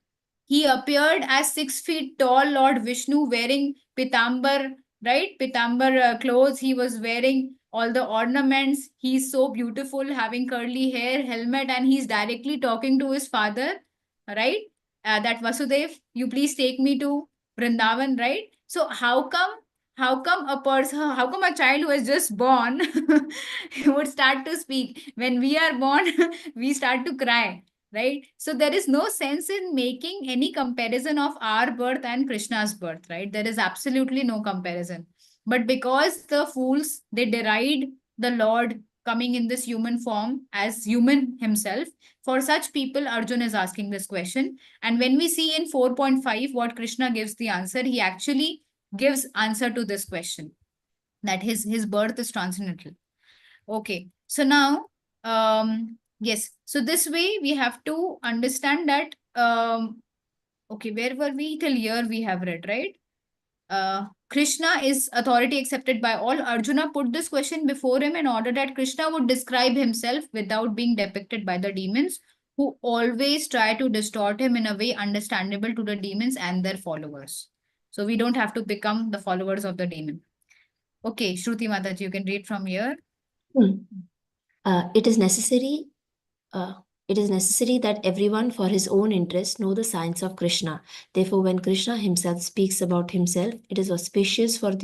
He appeared as 6 feet tall Lord Vishnu wearing pitambar, right? Pitambar clothes. He was wearing all the ornaments. He's so beautiful, having curly hair, helmet, and he's directly talking to his father, right? That Vasudev, you please take me to Vrindavan, right? So how come a person, how come a child who is just born would start to speak? When we are born, we start to cry, right? So there is no sense in making any comparison of our birth and Krishna's birth, right? There is absolutely no comparison. But because the fools, they deride the Lord coming in this human form as human himself? For such people, Arjun is asking this question. And when we see in 4.5 what Krishna gives the answer, he actually gives answer to this question, that his birth is transcendental. Okay, so now, yes, so this way we have to understand that, okay, where were we? Till here we have read, right? Krishna is authority accepted by all. Arjuna put this question before him in order that Krishna would describe himself without being depicted by the demons, who always try to distort him in a way understandable to the demons and their followers. So we don't have to become the followers of the demon. Okay, Shruti Mataji, you can read from here. It is necessary that everyone for his own interest know the science of Krishna. Therefore, when Krishna himself speaks about himself, it is auspicious for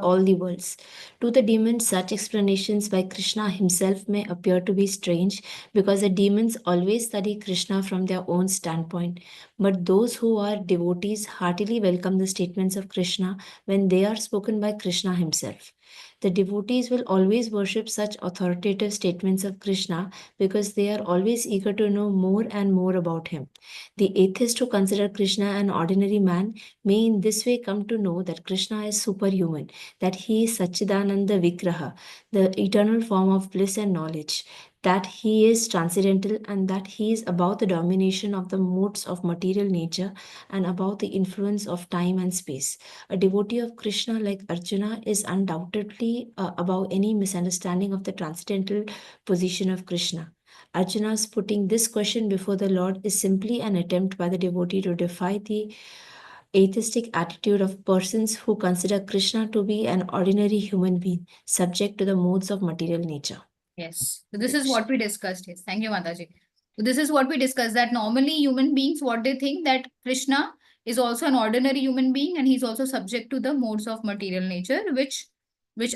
all the worlds. To the demons, such explanations by Krishna himself may appear to be strange, because the demons always study Krishna from their own standpoint. But those who are devotees heartily welcome the statements of Krishna when they are spoken by Krishna himself. The devotees will always worship such authoritative statements of Krishna because they are always eager to know more and more about him. The atheist who consider Krishna an ordinary man may in this way come to know that Krishna is superhuman, that he is Satchidananda Vigraha, the eternal form of bliss and knowledge, that he is transcendental, and that he is above the domination of the modes of material nature and above the influence of time and space. A devotee of Krishna like Arjuna is undoubtedly above any misunderstanding of the transcendental position of Krishna. Arjuna's putting this question before the Lord is simply an attempt by the devotee to defy the atheistic attitude of persons who consider Krishna to be an ordinary human being, subject to the modes of material nature. Yes. So this is what we discussed. Yes. Thank you, Mataji. So this is what we discussed, that normally human beings, what they think, that Krishna is also an ordinary human being and he's also subject to the modes of material nature, which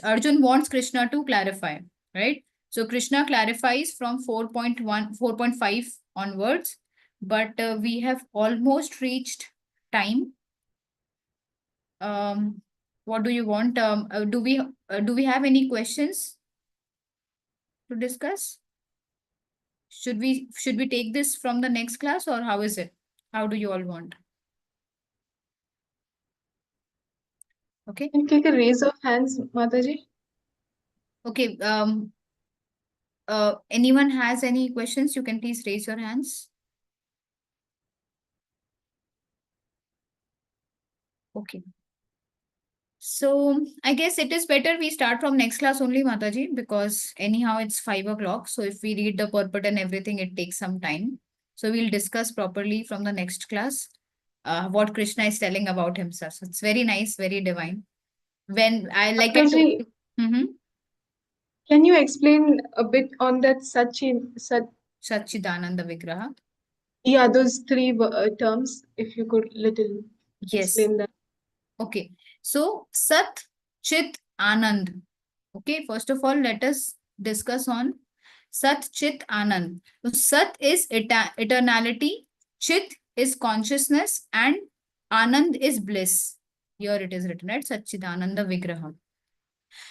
Arjun wants Krishna to clarify, right? So Krishna clarifies from 4.1, 4.5 onwards, but we have almost reached time. What do you want? Do we have any questions to discuss? Should we take this from the next class, or how is it? How do you all want? Okay. Can you take a raise of hands, Mataji? Okay. Anyone has any questions, you can please raise your hands. Okay. So I guess it is better we start from next class only, Mataji, because anyhow it's 5 o'clock. So if we read the purport and everything, it takes some time. So we'll discuss properly from the next class what Krishna is telling about himself. So it's very nice, very divine. When I like I told Mataji, you. Mm-hmm. can you explain a bit on that Satchidananda Vigraha. yeah, those three terms, if you could little Yes. explain that. Okay. So Sat, Chit, Anand. Okay. First of all, let us discuss on Sat, Chit, Anand. So Sat is eternality, Chit is consciousness, and Anand is bliss. Here it is written, right? Satchidananda Vigraha.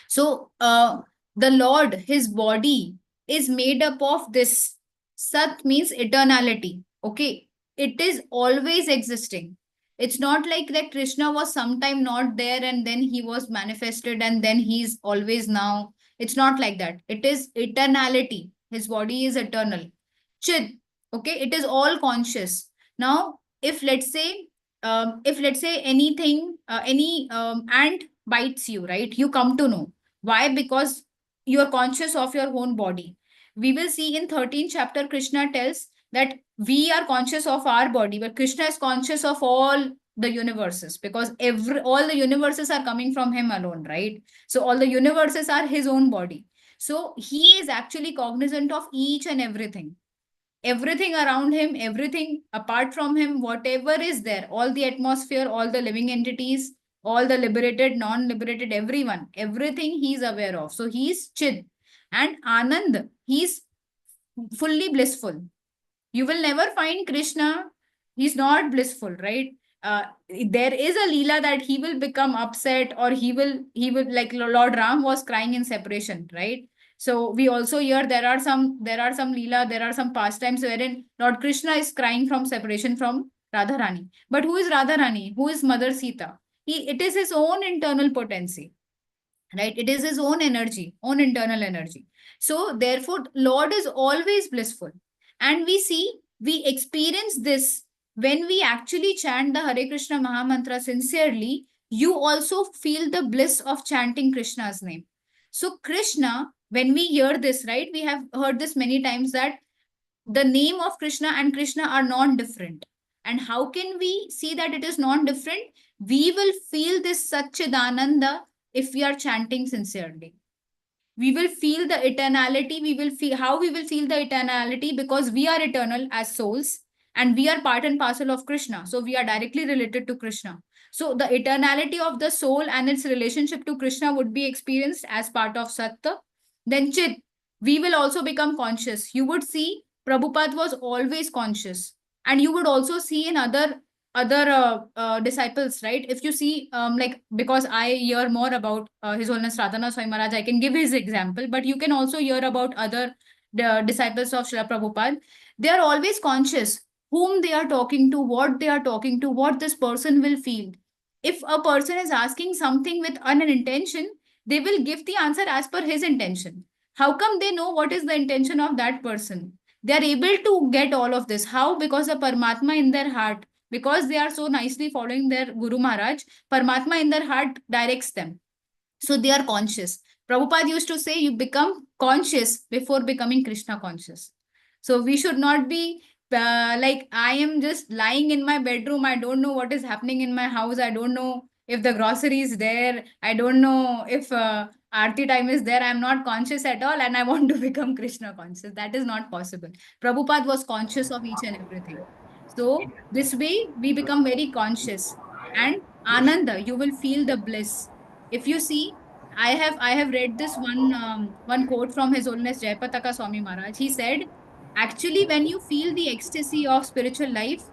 So the Lord, his body is made up of this. Sat means eternality. Okay. It is always existing. It's not like that Krishna was sometime not there and then he was manifested and then he's always now. It's not like that. It is eternality. His body is eternal. Chit. Okay. It is all conscious. Now, if let's say anything, any ant bites you, right? You come to know. Why? Because you are conscious of your own body. We will see in 13th chapter, Krishna tells that we are conscious of our body, but Krishna is conscious of all the universes, because all the universes are coming from him alone, right? So all the universes are his own body. So he is actually cognizant of each and everything around him, everything apart from him, whatever is there, all the atmosphere, all the living entities, all the liberated, non-liberated, everything he's aware of. So he's Chid. And Anand, he's fully blissful. You will never find Krishna, he's not blissful, right? There is a Leela that he will become upset, or he will like Lord Ram was crying in separation, right? So we also hear there are some Leela, there are some pastimes wherein Lord Krishna is crying from separation from Radharani. But who is Radharani? Who is Mother Sita? It is his own internal potency, right? It is his own energy, own internal energy. So therefore, Lord is always blissful. And we experience this when we actually chant the Hare Krishna Mahamantra sincerely. You also feel the bliss of chanting Krishna's name. So Krishna, when we hear this, right, we have heard this many times that the name of Krishna and Krishna are non-different. And how can we see that it is non-different? We will feel this Satchidananda if we are chanting sincerely. We will feel the eternality. We will feel how we will feel the eternality, because we are eternal as souls and we are part and parcel of Krishna. So we are directly related to Krishna. So the eternality of the soul and its relationship to Krishna would be experienced as part of Sattva. Then Chit, we will also become conscious. You would see Prabhupada was always conscious. And you would also see in other disciples, right? If you see, like, because I hear more about His Holiness Radhana Swami Maharaj, I can give his example, but you can also hear about other disciples of Srila Prabhupada. They are always conscious whom they are talking to, what they are talking to, what this person will feel. If a person is asking something with an intention, they will give the answer as per his intention. How come they know what is the intention of that person? They are able to get all of this. How? Because the Paramatma in their heart, because they are so nicely following their Guru Maharaj, Paramatma in their heart directs them. So they are conscious. Prabhupada used to say, you become conscious before becoming Krishna conscious. So we should not be like, I am just lying in my bedroom. I don't know what is happening in my house. I don't know if the grocery is there. I don't know if Aarti time is there. I'm not conscious at all and I want to become Krishna conscious. That is not possible. Prabhupada was conscious of each and everything. So this way we become very conscious. And Ananda, you will feel the bliss. If you see, I have read this one quote from His Holiness Jayapataka Swami Maharaj. He said, actually, when you feel the ecstasy of spiritual life,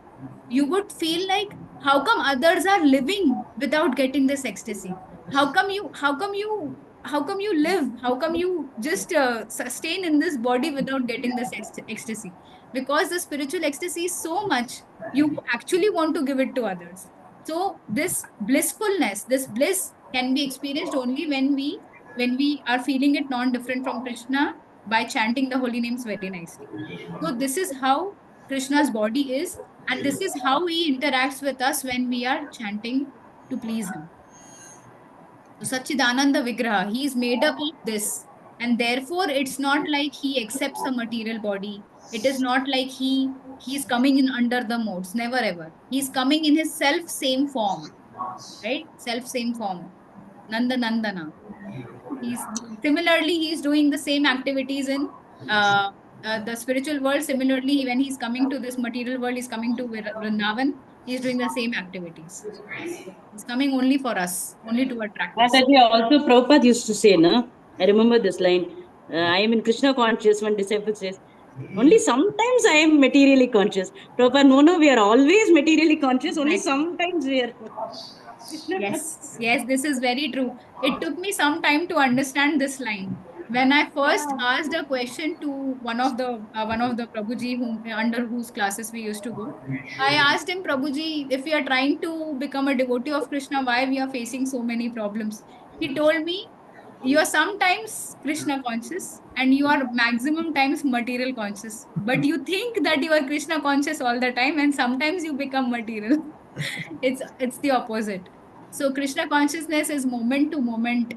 you would feel like, how come others are living without getting this ecstasy? How come you live? How come you just sustain in this body without getting this ecstasy? Because the spiritual ecstasy is so much, you actually want to give it to others. So this blissfulness, this bliss can be experienced only when we are feeling it non-different from Krishna by chanting the holy names very nicely. So this is how Krishna's body is, and this is how he interacts with us when we are chanting to please him. So Satchidananda Vigraha, he is made up of this. And therefore, it's not like he accepts a material body. It is not like he's coming in under the modes. Never ever. He's coming in his self same form, right? Self same form. Nanda Nandana. He's similarly he's doing the same activities in uh, the spiritual world. Similarly, when he's coming to this material world, he's coming to Vrindavan. He's doing the same activities. He's coming only for us, only to attract us. Mataji, also Prabhupada used to say, no? I remember this line. I am in Krishna conscious. One disciple says, only sometimes I am materially conscious. Prabhupada, no, we are always materially conscious. Only Right. sometimes we are. Yes, this is very true. It took me some time to understand this line. When I first asked a question to one of the Prabhuji under whose classes we used to go, I asked him, Prabhuji, if we are trying to become a devotee of Krishna, why we are facing so many problems? He told me, you are sometimes Krishna conscious and you are maximum times material conscious. But you think that you are Krishna conscious all the time and sometimes you become material. It's the opposite. So Krishna consciousness is moment to moment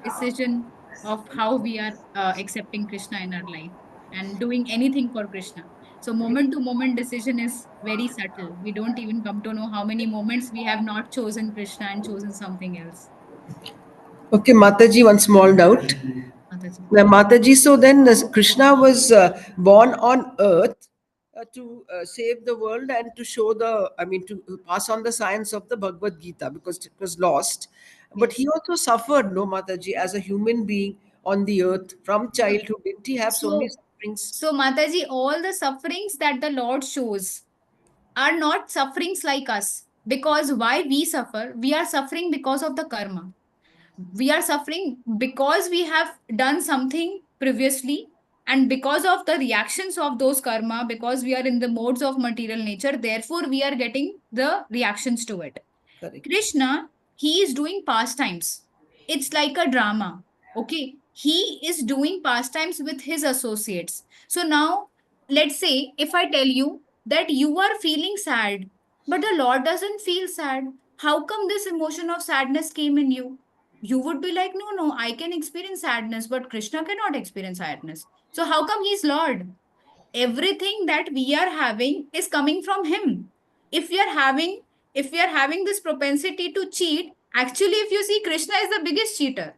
decision of how we are accepting Krishna in our life and doing anything for Krishna. So moment to moment decision is very subtle. We don't even come to know how many moments we have not chosen Krishna and chosen something else. Okay, Mataji, one small doubt. Mataji. Now, Mataji, so then Krishna was born on earth to save the world and to show to pass on the science of the Bhagavad Gita because it was lost. But he Yes. also suffered, no, Mataji, as a human being on the earth from childhood. Didn't he have so many So, sufferings? so Mataji, all the sufferings that the Lord shows are not sufferings like us. Because why we suffer? We are suffering because of the karma. We are suffering because we have done something previously, and because of the reactions of those karma, because we are in the modes of material nature, therefore we are getting the reactions to it. Correct. Krishna, he is doing pastimes. It's like a drama. Okay. He is doing pastimes with his associates. So now, let's say if I tell you that you are feeling sad, but the Lord doesn't feel sad, how come this emotion of sadness came in you? You would be like, no, no, I can experience sadness, but Krishna cannot experience sadness. So how come he's Lord? Everything that we are having is coming from him. If we are having this propensity to cheat, actually if you see, Krishna is the biggest cheater,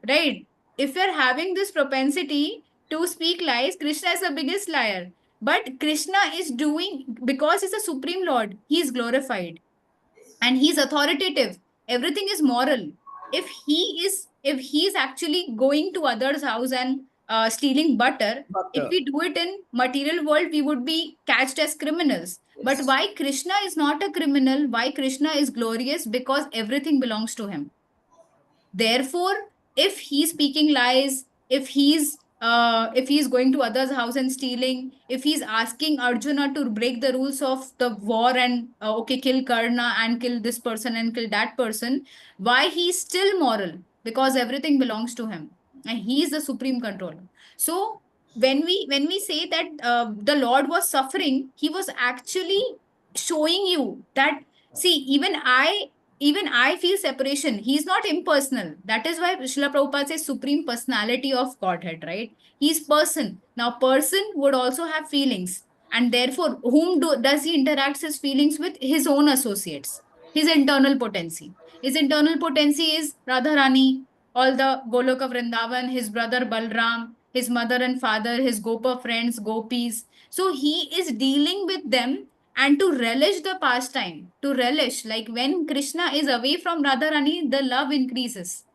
right? If you're having this propensity to speak lies, Krishna is the biggest liar. But Krishna is doing, because he's a supreme Lord, he is glorified and he's authoritative. Everything is moral. If he's actually going to others house and stealing butter, if Butter. we do it in material world, we would be catched as criminals. But Yes. why Krishna is not a criminal? Why Krishna is glorious? Because everything belongs to him. Therefore, if he's speaking lies, if he's going to others' house and stealing, if he's asking Arjuna to break the rules of the war and okay, kill Karna and kill this person and kill that person, why he's still moral? Because everything belongs to him and he is the supreme controller. So when we say that the Lord was suffering, he was actually showing you that, see, even I feel separation. He's not impersonal. That is why Srila Prabhupada says supreme personality of Godhead, right? He's person. Now, person would also have feelings. And therefore, does he interact his feelings with? His own associates, his internal potency. His internal potency is Radharani, all the Goloka Vrindavan, his brother Balram, his mother and father, his Gopa friends, gopis. So he is dealing with them, and to relish the pastime, to relish, like when Krishna is away from Radharani, the love increases.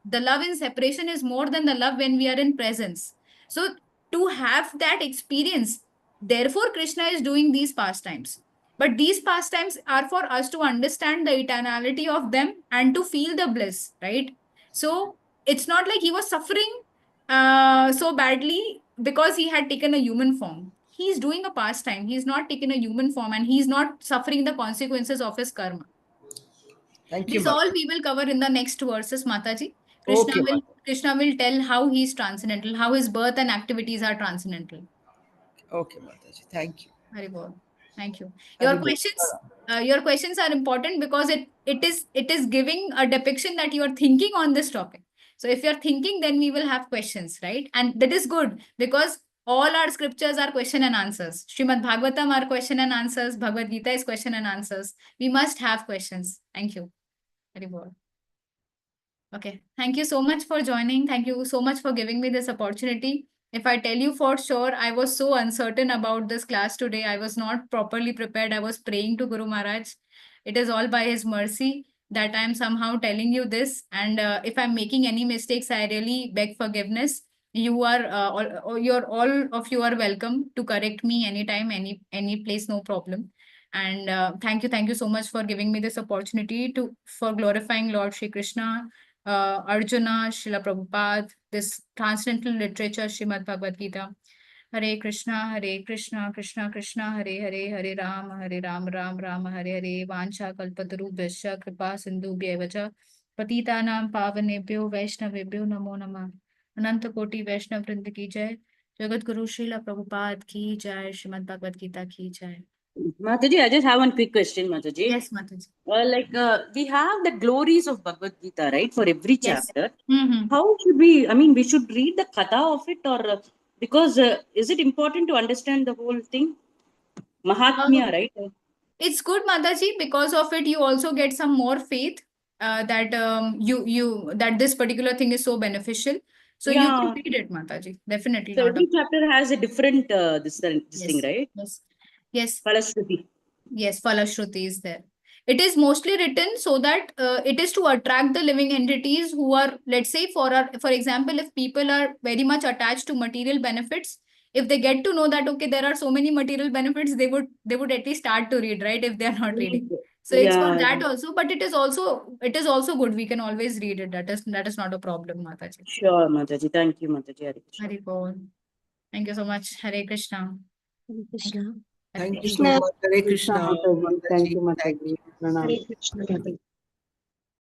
The love in separation is more than the love when we are in presence. So to have that experience, therefore Krishna is doing these pastimes. But these pastimes are for us to understand the eternality of them and to feel the bliss, right? So it's not like he was suffering so badly because he had taken a human form. He's doing a pastime. He's not taken a human form and he's not suffering the consequences of his karma. Thank you, This all Mata. we will cover in the next verses, Mataji. Okay, Mata. Krishna will tell how he is transcendental, how his birth and activities are transcendental. Okay, Mataji. Thank you. Very well. Thank you. Haribol. Your questions are important because it is giving a depiction that you are thinking on this topic. So if you're thinking, then we will have questions, right? And that is good because all our scriptures are question and answers. Srimad Bhagavatam are question and answers. Bhagavad Gita is question and answers. We must have questions. Thank you. Very well. Okay. Thank you so much for joining. Thank you so much for giving me this opportunity. If I tell you for sure, I was so uncertain about this class today. I was not properly prepared. I was praying to Guru Maharaj. It is all by his mercy that I am somehow telling you this. And if I'm making any mistakes, I really beg forgiveness. You are all of you are welcome to correct me anytime, any place, no problem. And thank you so much for giving me this opportunity for glorifying Lord Shri Krishna, Arjuna, Srila Prabhupada, this transcendental literature, Srimad Bhagavad Gita. Hare Krishna, Krishna Krishna, Hare Ram, Ram Hare Hare, Vancha Kalpatarubhyascha, Kripa Sindhubhyevacha, Patitanam Pavanebhyo Vaishnavebhyo Namo Namah. Ananta Koti Vaishnav Vrinda ki jai, Jagat Guru Srila Prabhupada ki jai, Srimad Bhagavad Gita ki jai. Mataji, I just have one quick question, Mataji. Yes, Mataji. We have the glories of Bhagavad Gita, right, for every Yes. chapter. Mm-hmm. How should we, we should read the katha of it, or because is it important to understand the whole thing? Mahatmya, right? It's good, Mataji, because of it you also get some more faith that that this particular thing is so beneficial. So you can Yeah. read it, Mataji. Definitely So not every chapter has a different this thing, yes. right? Yes. Falashruti. Yes, Falashruti is there. It is mostly written so that it is to attract the living entities who are, let's say, for example, if people are very much attached to material benefits, if they get to know that okay, there are so many material benefits, they would at least start to read, right? If they are not reading. So it's for Yeah, that also, but it is also good. We can always read it. That is not a problem, Mataji. sure, Mataji. Thank you, Mataji. Hare Krishna. Hari Bol. Thank you so much. Hare Krishna. Hare Thank Krishna. you. Hare Thank you Krishna. so much. Hare Krishna Krishna, Mataji. Thank Mataji. you, Thank Mataji. you. Pranam. Hare Krishna.